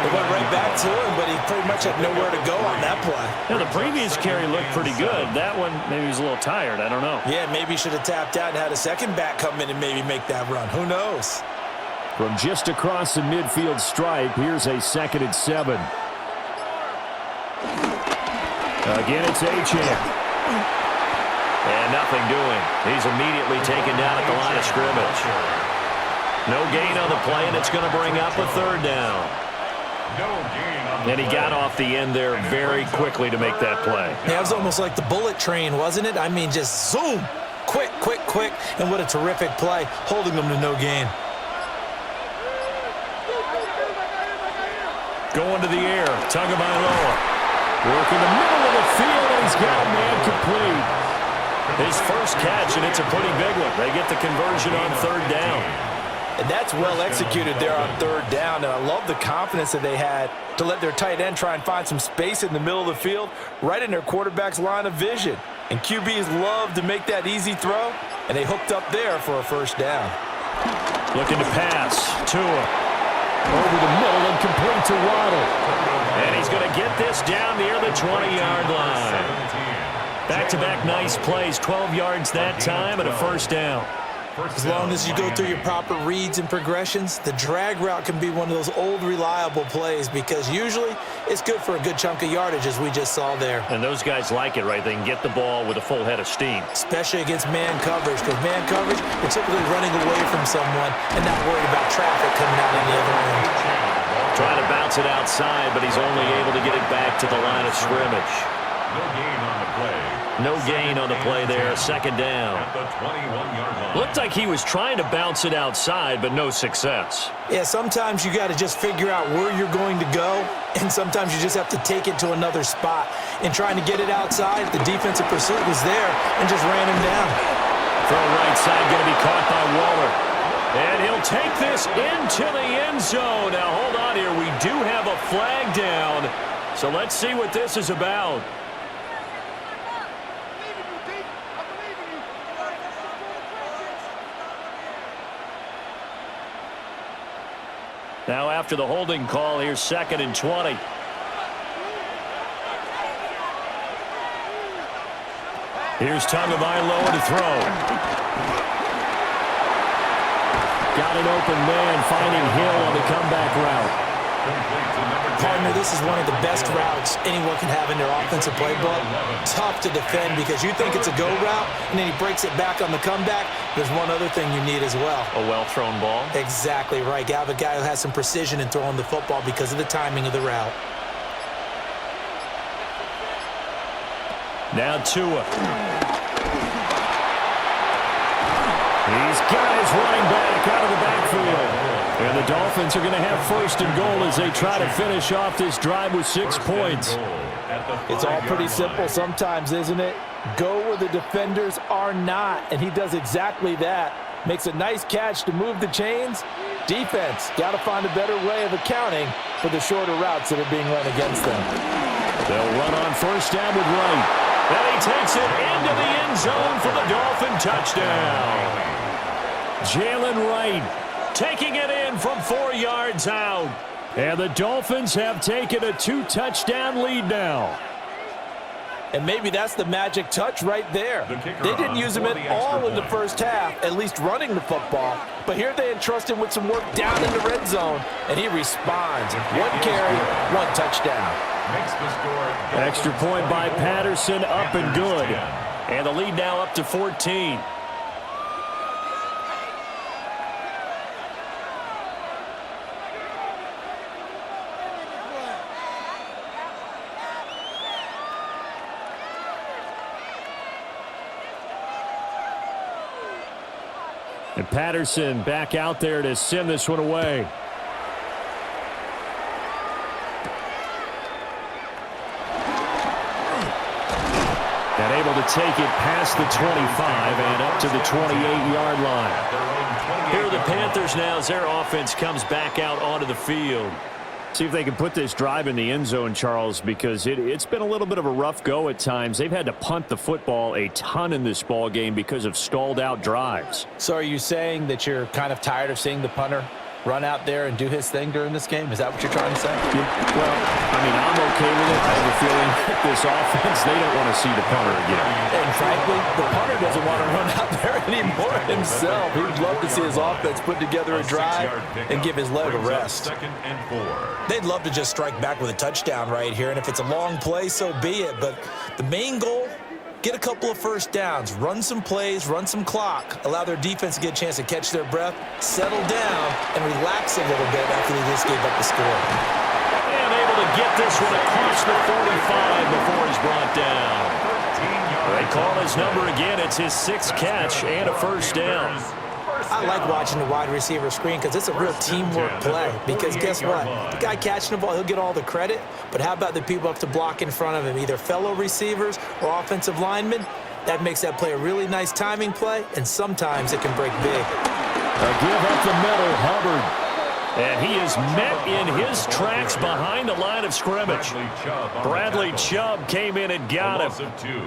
They went right back to him, but he pretty much had nowhere to go on that play. Yeah, the previous carry looked pretty good. That one, maybe he was a little tired. I don't know. Yeah, maybe he should have tapped out and had a second back come in and maybe make that run. Who knows? From just across the midfield stripe, here's a 2nd and 7. Again, it's Achane. And nothing doing. He's immediately taken down at the line of scrimmage. No gain on the play, and it's going to bring up a 3rd down. And he got off the end there very quickly to make that play. Yeah, it was almost like the bullet train, wasn't it? I mean, just zoom. Quick, quick, quick. And what a terrific play, holding them to no gain. Going to the air, Tagovailoa. Working the middle of the field, and he's got a man complete. His first catch, and it's a pretty big one. They get the conversion on 3rd down. And that's well executed there on 3rd down, and I love the confidence that they had to let their tight end try and find some space in the middle of the field, right in their quarterback's line of vision. And QBs love to make that easy throw, and they hooked up there for a 1st down. Looking to pass. Tua. Over the middle and complete to Waddle. And he's going to get this down near the 20-yard line. Back-to-back nice plays, 12 yards that time and a 1st down. As long as you go through your proper reads and progressions, the drag route can be one of those old reliable plays because usually it's good for a good chunk of yardage as we just saw there. And those guys like it, right? They can get the ball with a full head of steam. Especially against man coverage, because man coverage, you're typically running away from someone and not worried about traffic coming out on the other end. Trying to bounce it outside, but he's only able to get it back to the line of scrimmage. No gain on the play. No gain on the play there, 2nd down. At the 21-yard line. Looked like he was trying to bounce it outside, but no success. Yeah, sometimes you got to just figure out where you're going to go, and sometimes you just have to take it to another spot. And trying to get it outside, the defensive pursuit was there and just ran him down. Throw right side, going to be caught by Waller. And he'll take this into the end zone. Now, hold on here. We do have a flag down, so let's see what this is about. Now after the holding call, here's 2nd and 20. Here's Tagovailoa to throw. Got an open man, finding Hill on the comeback route. Partner, this is one of the best routes anyone can have in their offensive playbook. Tough to defend because you think it's a go route, and then he breaks it back on the comeback. There's one other thing you need as well. A well-thrown ball? Exactly right. You have a guy who has some precision in throwing the football because of the timing of the route. Now Tua. These guys running back out of the backfield. And the Dolphins are going to have 1st and goal as they try to finish off this drive with 6 points. It's all pretty simple sometimes, isn't it? Go where the defenders are not, and he does exactly that. Makes a nice catch to move the chains. Defense, got to find a better way of accounting for the shorter routes that are being run against them. They'll run on 1st down with Wright. And he takes it into the end zone for the Dolphin touchdown. Jalen Wright taking it in from 4 yards out. And the Dolphins have taken a 2-touchdown lead now. And maybe that's the magic touch right there. They didn't use him at all in the first half, at least running the football. But here they entrust him with some work down in the red zone, and he responds. 1 carry, 1 touchdown. Extra point by Patterson, up and good. And the lead now up to 14. And Patterson back out there to send this one away. And able to take it past the 25 and up to the 28-yard line. Here are the Panthers now as their offense comes back out onto the field. See if they can put this drive in the end zone, Charles, because it's been a little bit of a rough go at times. They've had to punt the football a ton in this ball game because of stalled out drives. So are you saying that you're kind of tired of seeing the punter run out there and do his thing during this game? Is that what you're trying to say? Yeah, well, I mean, I'm okay with it. I have a feeling this offense, they don't want to see the punter again. And frankly, the punter doesn't want to run out there need more himself. He'd love to see his offense put together a drive and give his leg a rest. They'd love to just strike back with a touchdown right here, and if it's a long play, so be it. But the main goal, get a couple of first downs, run some plays, run some clock, allow their defense to get a chance to catch their breath, settle down, and relax a little bit after they just gave up the score. And able to get this one across the 45 before he's brought down. They call his number again. It's his 6th catch and a first down. I like watching the wide receiver screen because it's a real teamwork play. Because guess what? The guy catching the ball, he'll get all the credit. But how about the people up to block in front of him, either fellow receivers or offensive linemen? That makes that play a really nice timing play, and sometimes it can break big. A give up the middle, Hubbard. And he is met in his tracks behind the line of scrimmage. Bradley Chubb came in and got him.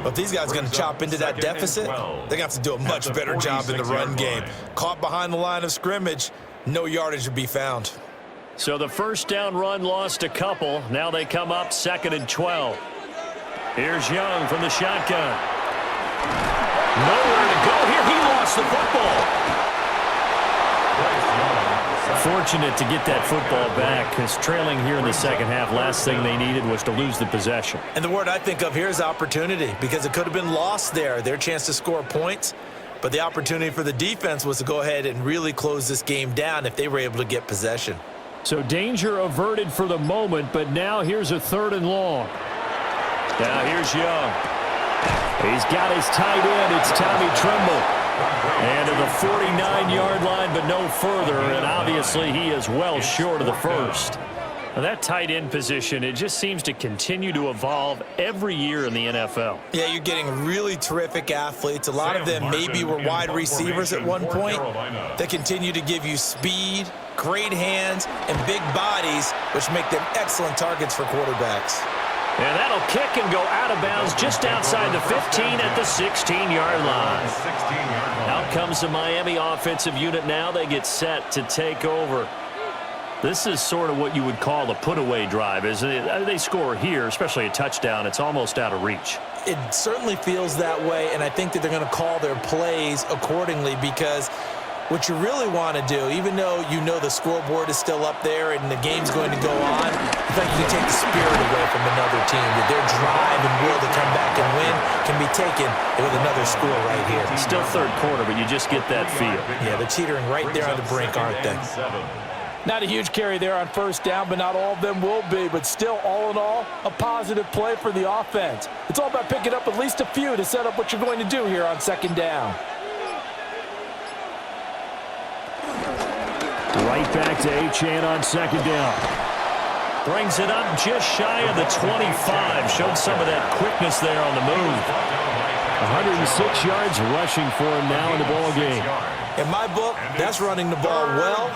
But if these guys are going to chop into that deficit, they're going to have to do a much better job in the run game. Caught behind the line of scrimmage, no yardage to be found. So the first down run lost a couple. Now they come up 2nd and 12. Here's Young from the shotgun. Nowhere to go here. He lost the football. Fortunate to get that football back, because trailing here in the second half, last thing they needed was to lose the possession. And the word I think of here is opportunity, because it could have been lost there, their chance to score points. But the opportunity for the defense was to go ahead and really close this game down if they were able to get possession. So danger averted for the moment, but now here's a 3rd and long. Now here's Young. He's got his tight end. It's Tommy Tremble. And to the 49-yard line, but no further, and obviously he is well short of the first. Now that tight end position, it just seems to continue to evolve every year in the NFL. Yeah, you're getting really terrific athletes. A lot of them maybe were wide receivers at one point. They continue to give you speed, great hands, and big bodies, which make them excellent targets for quarterbacks. And that'll kick and go out of bounds just outside the 15 at the 16-yard line. Out comes the Miami offensive unit now. They get set to take over. This is sort of what you would call a put-away drive, isn't it? They score here, especially a touchdown. It's almost out of reach. It certainly feels that way, and I think that they're going to call their plays accordingly, because what you really want to do, even though you know the scoreboard is still up there and the game's going to go on, I think you can take the spirit away from another team. That their drive and will to come back and win can be taken with another score right here. It's still 3rd quarter, but you just get that feel. Yeah, they're teetering right there on the brink, aren't they? Not a huge carry there on first down, but not all of them will be. But still, all in all, a positive play for the offense. It's all about picking up at least a few to set up what you're going to do here on 2nd down. Right back to Achane on 2nd down. Brings it up just shy of the 25. Showed some of that quickness there on the move. 106 yards rushing for him now in the ball game. In my book, that's running the ball well,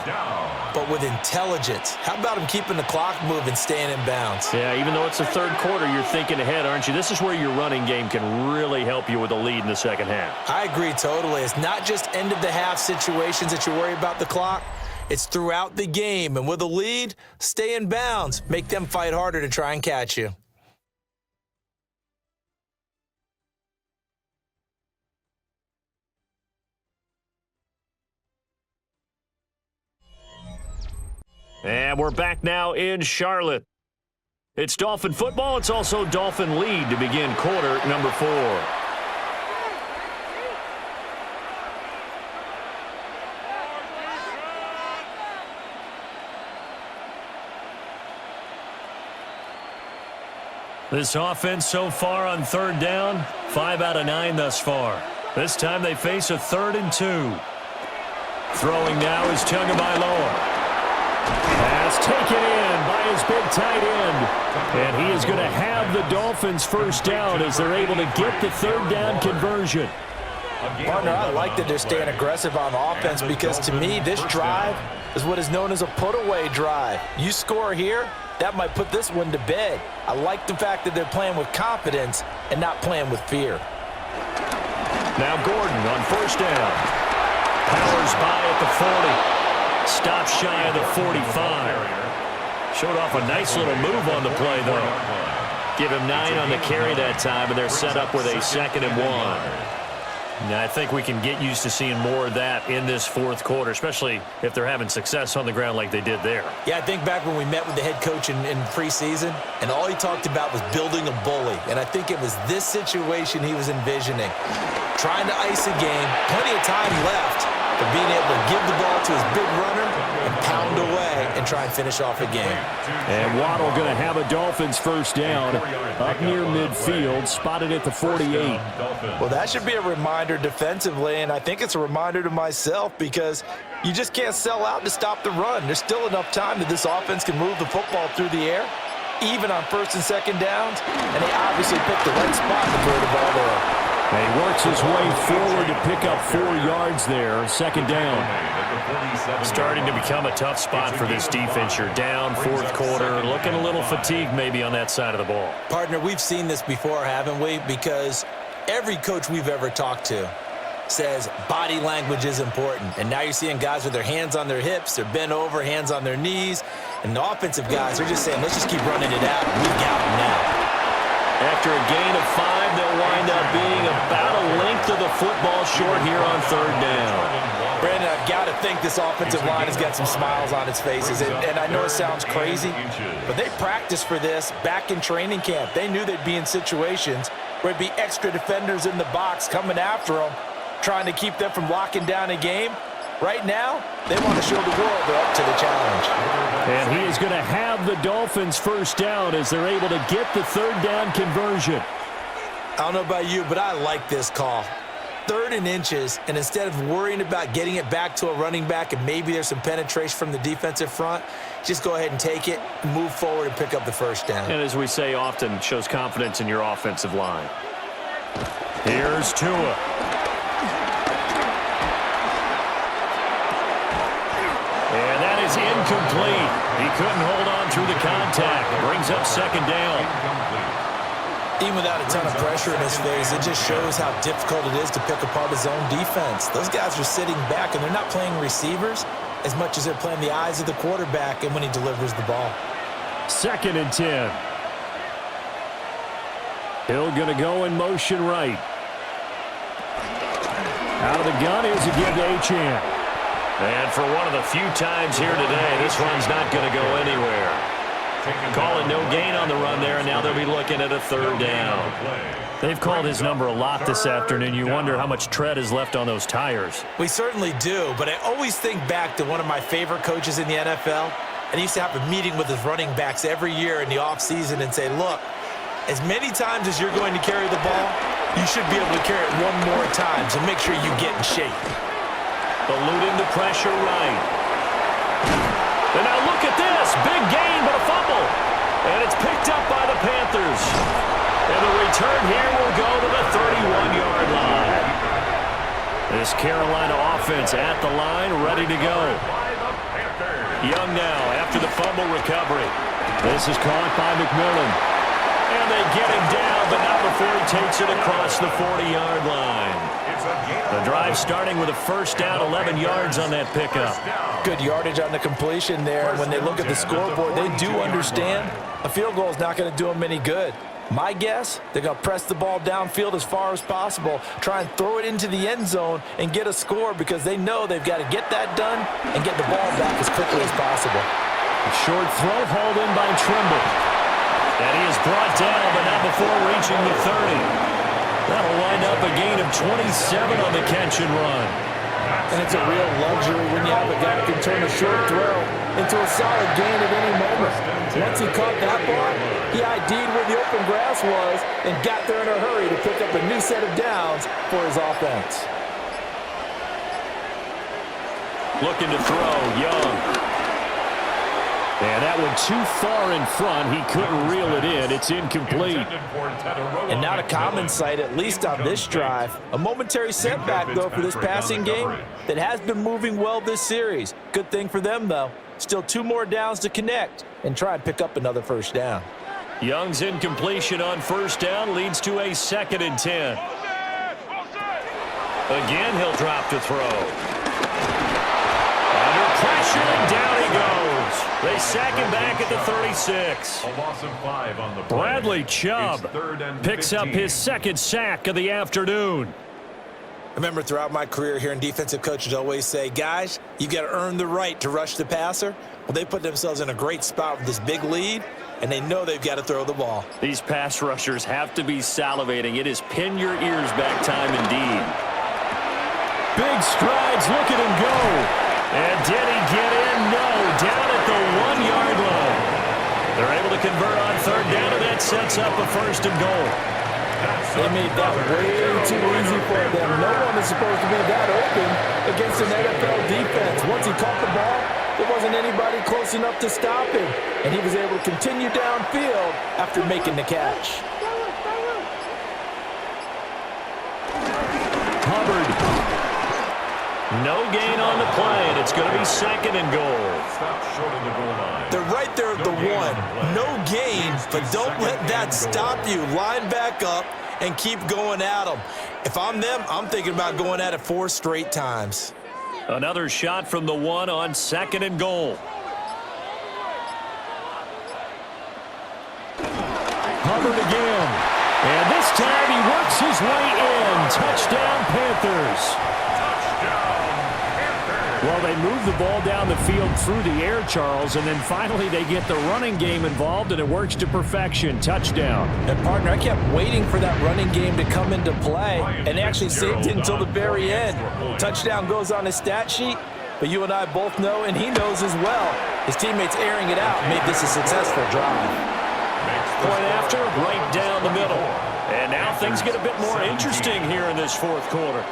but with intelligence. How about him keeping the clock moving, staying in bounds? Yeah, even though it's the 3rd quarter, you're thinking ahead, aren't you? This is where your running game can really help you with a lead in the second half. I agree totally. It's not just end-of-the-half situations that you worry about the clock. It's throughout the game, and with a lead, stay in bounds. Make them fight harder to try and catch you. And we're back now in Charlotte. It's Dolphin football. It's also Dolphin lead to begin quarter number 4. This offense so far on 3rd down, 5 out of 9 thus far. This time they face a 3rd and 2. Throwing now is Tagovailoa. Pass taken in by his big tight end. And he is going to have the Dolphins first down as they're able to get the 3rd down conversion. Partner, I like that they're staying aggressive on offense, because to me, this drive is what is known as a put-away drive. You score here, that might put this one to bed. I like the fact that they're playing with confidence and not playing with fear. Now Gordon on first down. Powers by at the 40. Stops shy of the 45. Showed off a nice little move on the play, though. Give him 9 on the carry that time, and they're set up with a 2nd and 1. Yeah, I think we can get used to seeing more of that in this fourth quarter, especially if they're having success on the ground like they did there. Yeah, I think back when we met with the head coach in preseason, and all he talked about was building a bully. And I think it was this situation he was envisioning. Trying to ice a game, plenty of time left, but being able to give the ball to his big runner and pound away and try and finish off a game. And Waddle going to have a Dolphins first down up near midfield, spotted at the 48. Well, that should be a reminder defensively, and I think it's a reminder to myself because you just can't sell out to stop the run. There's still enough time that this offense can move the football through the air, even on first and second downs, and they obviously picked the right spot to throw the ball there. He works his way forward to pick up 4 yards there, second down. Starting to become a tough spot for this defense. You're down fourth quarter, looking a little fatigued maybe on that side of the ball. Partner, we've seen this before, haven't we? Because every coach we've ever talked to says body language is important. And now you're seeing guys with their hands on their hips, they're bent over, hands on their knees. And the offensive guys are just saying, let's just keep running it out. We've got them now. After a gain of 5, they'll wind up being about a length of the football short here on third down. Brandon, I've got to think this offensive line has got some smiles on its faces. And I know it sounds crazy, but they practiced for this back in training camp. They knew they'd be in situations where it'd be extra defenders in the box coming after them, trying to keep them from locking down a game. Right now, they want to show the world they're up to the challenge. And he is going to have the Dolphins first down as they're able to get the third down conversion. I don't know about you, but I like this call. 3rd and inches, and instead of worrying about getting it back to a running back and maybe there's some penetration from the defensive front, just go ahead and take it, move forward, and pick up the first down. And as we say often, shows confidence in your offensive line. Here's Tua. And that is incomplete. He couldn't hold on through the contact. Brings up second down. Even without a ton of pressure in his face, it just shows how difficult it is to pick apart his own defense. Those guys are sitting back, and they're not playing receivers as much as they're playing the eyes of the quarterback and when he delivers the ball. 2nd and 10. Hill going to go in motion right. Out of the gun, here's a give to Achane. And for one of the few times here today, this run's not going to go anywhere. Calling no gain on the run there, and now they'll be looking at a third down. They've called his number a lot this afternoon. You wonder how much tread is left on those tires. We certainly do, but I always think back to one of my favorite coaches in the NFL, and he used to have a meeting with his running backs every year in the offseason and say, look, as many times as you're going to carry the ball, you should be able to carry it one more time, so make sure you get in shape. Eluding the pressure right. And now look at this. Big gain, but a fumble. And it's picked up by the Panthers. And the return here will go to the 31-yard line. This Carolina offense at the line, ready to go. Young now after the fumble recovery. This is caught by McMillan. And they get him down, but not before he takes it across the 40-yard line. The drive starting with a first down, 11 yards on that pickup. Good yardage on the completion there. When they look at the scoreboard, they do understand a field goal is not going to do them any good. My guess, they're going to press the ball downfield as far as possible, try and throw it into the end zone and get a score because they know they've got to get that done and get the ball back as quickly as possible. A short throw hauled in by Trimble. And he is brought down, but not before reaching the 30. That'll wind up a gain of 27 on the catch and run. And it's a real luxury when you have a guy who can turn a short throw into a solid gain at any moment. Once he caught that ball, he ID'd where the open grass was and got there in a hurry to pick up a new set of downs for his offense. Looking to throw, Young. And that one too far in front. He couldn't reel it in. It's incomplete. And not a common sight, at least on this drive. A momentary setback, though, for this passing game that has been moving well this series. Good thing for them, though. Still 2 more downs to connect and try and pick up another first down. Young's incompletion on first down leads to a 2nd and 10. Again, he'll drop to throw. Under pressure, and down he goes. They sack him back at the 36. A loss of 5 on the play. Bradley Chubb picks up his 2nd sack of the afternoon. I remember throughout my career hearing defensive coaches always say, guys, you got to earn the right to rush the passer. Well, they put themselves in a great spot with this big lead, and they know they've got to throw the ball. These pass rushers have to be salivating. It is pin your ears back time indeed. Big strides, look at him go. And did he get in? No, down at the 1-yard line. They're able to convert on third down, and that sets up a 1st and goal. They made that way too easy for them. No one is supposed to be that open against an NFL defense. Once he caught the ball, there wasn't anybody close enough to stop him, and he was able to continue downfield after making the catch. Hubbard. No gain on the play, and it's going to be 2nd and goal. Stop short of the goal line. They're right there at the 1. No gain, but don't let that stop you. Line back up and keep going at them. If I'm them, I'm thinking about going at it 4 straight times. Another shot from the 1 on 2nd and goal. Hubbard again. And this time he works his way in. Touchdown, Panthers. Well, they move the ball down the field through the air, Charles, and then finally they get the running game involved, and it works to perfection. Touchdown. And, partner, I kept waiting for that running game to come into play, and they actually saved it until the very end. Touchdown goes on his stat sheet, but you and I both know, and he knows as well, his teammates airing it out made this a successful drive. Point after, right down the middle. And now things get a bit more interesting here in this 4th quarter.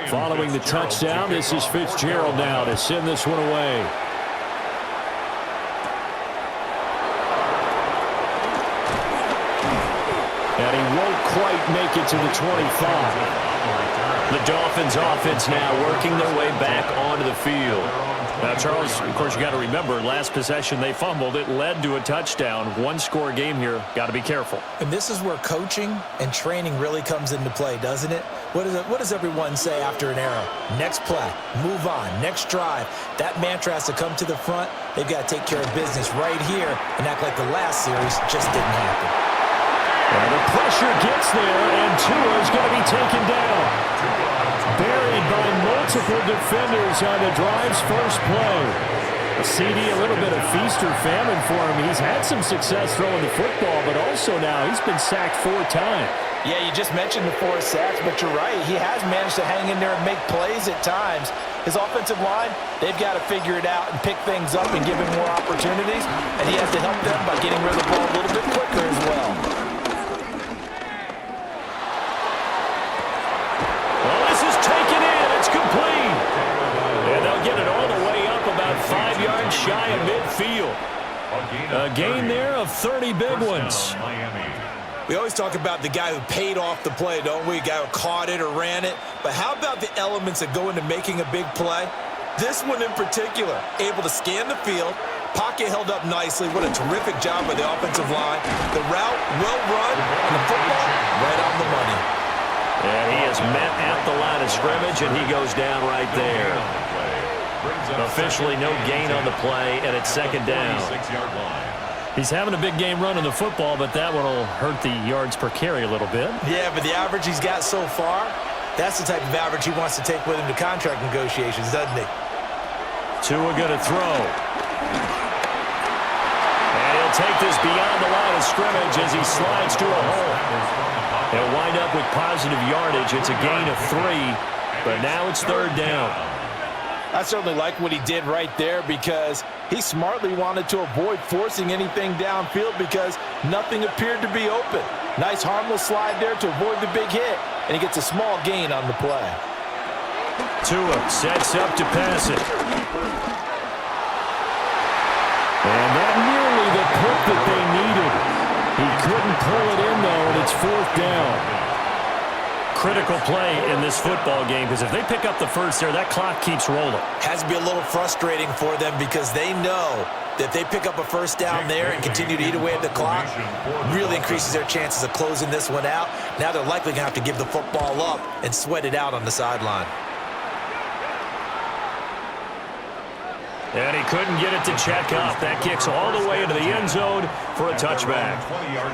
Following the touchdown, this is Fitzgerald now to send this one away. And he won't quite make it to the 25. The Dolphins offense now working their way back onto the field. Now, Charles, of course, you got to remember, last possession they fumbled. It led to a touchdown. 1-score game here. Got to be careful. And this is where coaching and training really comes into play, doesn't it? What does everyone say after an error? Next play, move on, next drive. That mantra has to come to the front. They've got to take care of business right here and act like the last series just didn't happen. And the pressure gets there, and Tua is going to be taken down. Buried by multiple defenders on the drive's first play. A CD, a little bit of feast or famine for him. He's had some success throwing the football, but also now he's been sacked 4 times. Yeah, you just mentioned the 4 sacks, but you're right. He has managed to hang in there and make plays at times. His offensive line, they've got to figure it out and pick things up and give him more opportunities, and he has to help them by getting rid of the ball a little bit quicker as well. Well, this is taken in. It's complete. And they'll get it all the way up about 5 yards shy of midfield. A gain there of 30 big ones. We always talk about the guy who paid off the play, don't we? The guy who caught it or ran it. But how about the elements that go into making a big play? This one in particular, able to scan the field, pocket held up nicely. What a terrific job by the offensive line. The route, well run, and the football, right on the money. And he is met at the line of scrimmage, and he goes down right there. Officially no gain on the play, and it's 2nd down. He's having a big game running the football, but that one will hurt the yards per carry a little bit. Yeah, but the average he's got so far, that's the type of average he wants to take with him to contract negotiations, doesn't he? Tua going to throw. And he'll take this beyond the line of scrimmage as he slides to a hole. He'll wind up with positive yardage. It's a gain of 3, but now it's 3rd down. I certainly like what he did right there because he smartly wanted to avoid forcing anything downfield because nothing appeared to be open. Nice harmless slide there to avoid the big hit, and he gets a small gain on the play. Tua sets up to pass it. And that nearly the pick that they needed. He couldn't pull it in, though, and it's 4th down. Critical play in this football game because if they pick up the first there, that clock keeps rolling. Has to be a little frustrating for them because they know If they pick up a first down there and continue to eat away at the clock, really increases their chances of closing this one out. Now they're likely going to have to give the football up and sweat it out on the sideline. And he couldn't get it to check up. That kicks all the way into the end zone for a touchback.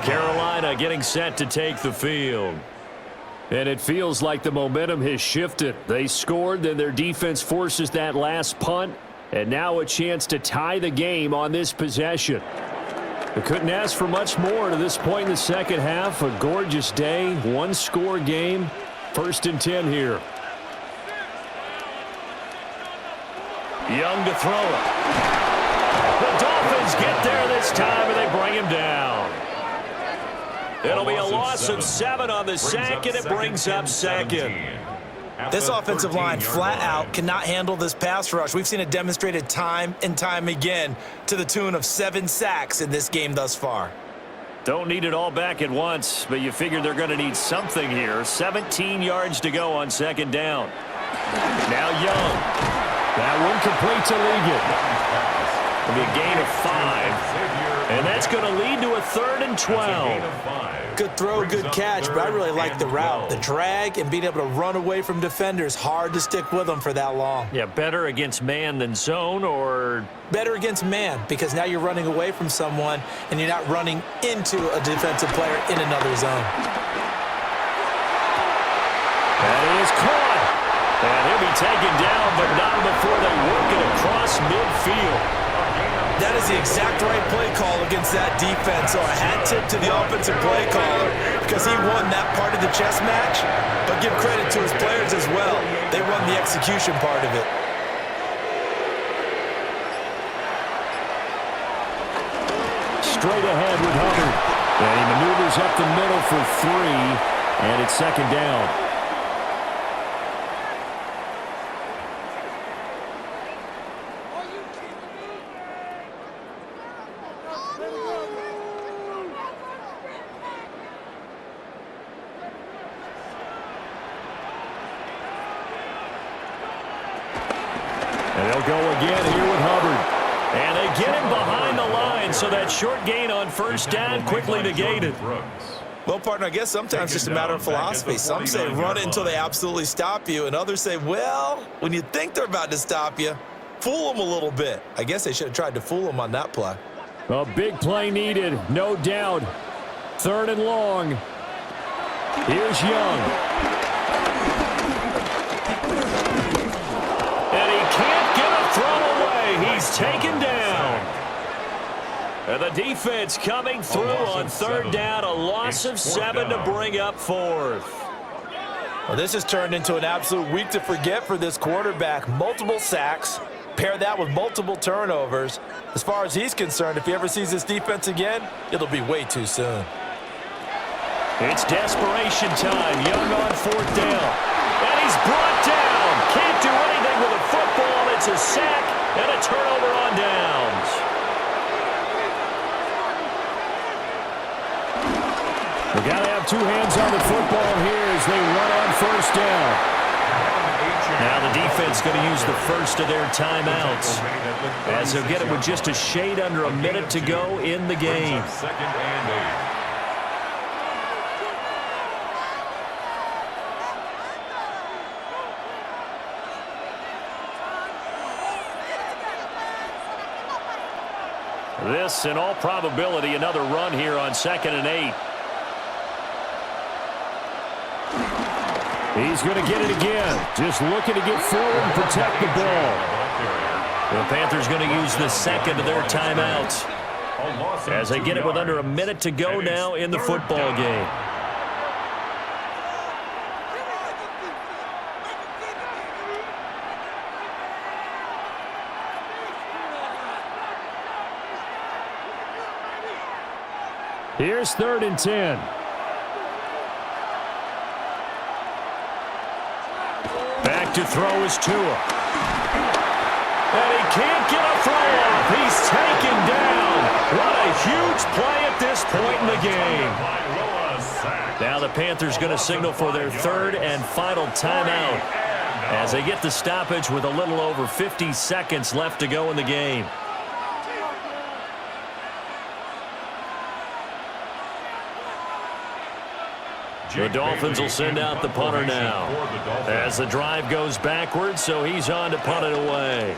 Carolina getting set to take the field. And it feels like the momentum has shifted. They scored, then their defense forces that last punt, and now a chance to tie the game on this possession. They couldn't ask for much more to this point in the second half. A gorgeous day, one-score game. 1st and 10 here. Young to throw it. The Dolphins get there this time, and they bring him down. It'll be a loss of 7 on the sack, and it brings up 2nd. This offensive line flat out cannot handle this pass rush. We've seen it demonstrated time and time again to the tune of 7 sacks in this game thus far. Don't need it all back at once, but you figure they're going to need something here. 17 yards to go on 2nd down. Now Young. That one complete to Ligon. It'll be a gain of 5. And that's going to lead to a 3rd and 12. Good throw, good catch, but I really like the route. The drag and being able to run away from defenders, hard to stick with them for that long. Yeah, better against man than zone, or? Better against man, because now you're running away from someone and you're not running into a defensive player in another zone. That is caught. And he'll be taken down, but not before they work it across midfield. That is the exact right play call against that defense. So a hat tip to the offensive play caller because he won that part of the chess match. But give credit to his players as well. They won the execution part of it. Straight ahead with Hubbard. And he maneuvers up the middle for 3. And it's 2nd down. And they'll go again here with Hubbard. And they get him behind the line, so that short gain on 1st down quickly negated. Well, partner, I guess sometimes it's just a matter of philosophy. Some say run it until they absolutely stop you, and others say, well, when you think they're about to stop you, fool them a little bit. I guess they should have tried to fool them on that play. A big play needed, no doubt. 3rd and long. Here's Young. And he can't get a throw away. He's taken down. And the defense coming through on 3rd down. A loss of 7 to bring up 4th. Well, this has turned into an absolute week to forget for this quarterback. Multiple sacks. Pair that with multiple turnovers. As far as he's concerned, if he ever sees this defense again, it'll be way too soon. It's desperation time. Young on 4th down. And he's brought down. Can't do anything with a football. It's a sack and a turnover on downs. We've got to have 2 hands on the football here as they run on 1st down. Now the defense going to use the first of their timeouts as they'll get it with just a shade under a minute to go in the game. 2nd and 8. This, in all probability, another run here on 2nd and 8. He's going to get it again. Just looking to get forward and protect the ball. The Panthers going to use the 2nd of their timeouts as they get it with under a minute to go now in the football game. Here's 3rd and 10. Back to throw is Tua. And he can't get a throw off. He's taken down. What a huge play at this point in the game. Now the Panthers going to signal for their 3rd and final timeout as they get the stoppage with a little over 50 seconds left to go in the game. The Dolphins will send out the punter now as the drive goes backwards, so he's on to punt it away.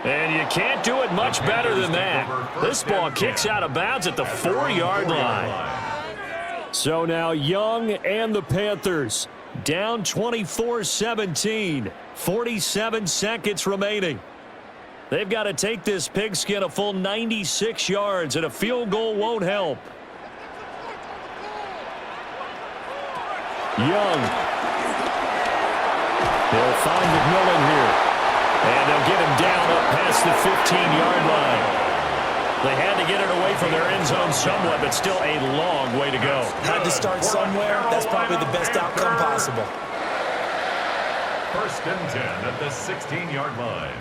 And you can't do it much better than that. This ball kicks out of bounds at the 4-yard line. So now Young and the Panthers down 24-17. 47 seconds remaining. They've got to take this pigskin a full 96 yards, and a field goal won't help. Young. They'll find McMillan here. And they'll get him down up past the 15-yard line. They had to get it away from their end zone somewhat, but still a long way to go. Had to start somewhere. That's probably the best outcome possible. 1st and 10 at the 16-yard line.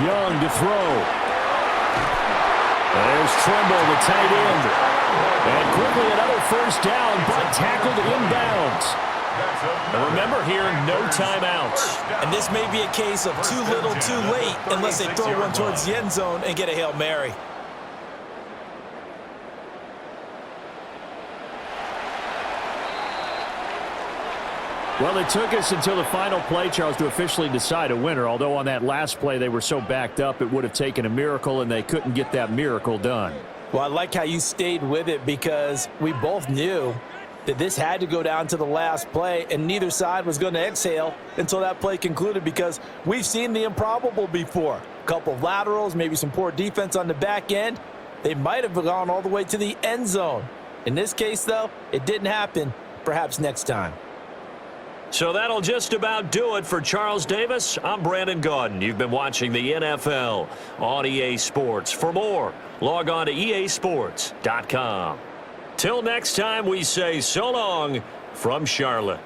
Young to throw. There's Trimble, the tight end. And quickly another 1st down, but tackled inbounds. And remember here, no timeouts. And this may be a case of too little, too late, unless they throw one towards the end zone and get a Hail Mary. Well, it took us until the final play, Charles, to officially decide a winner, although on that last play they were so backed up it would have taken a miracle, and they couldn't get that miracle done. Well, I like how you stayed with it because we both knew that this had to go down to the last play, and neither side was going to exhale until that play concluded, because we've seen the improbable before. A couple of laterals, maybe some poor defense on the back end. They might have gone all the way to the end zone. In this case, though, it didn't happen. Perhaps next time. So that'll just about do it for Charles Davis. I'm Brandon Gaudin. You've been watching the NFL on EA Sports. For more, log on to easports.com. Till next time, we say so long from Charlotte.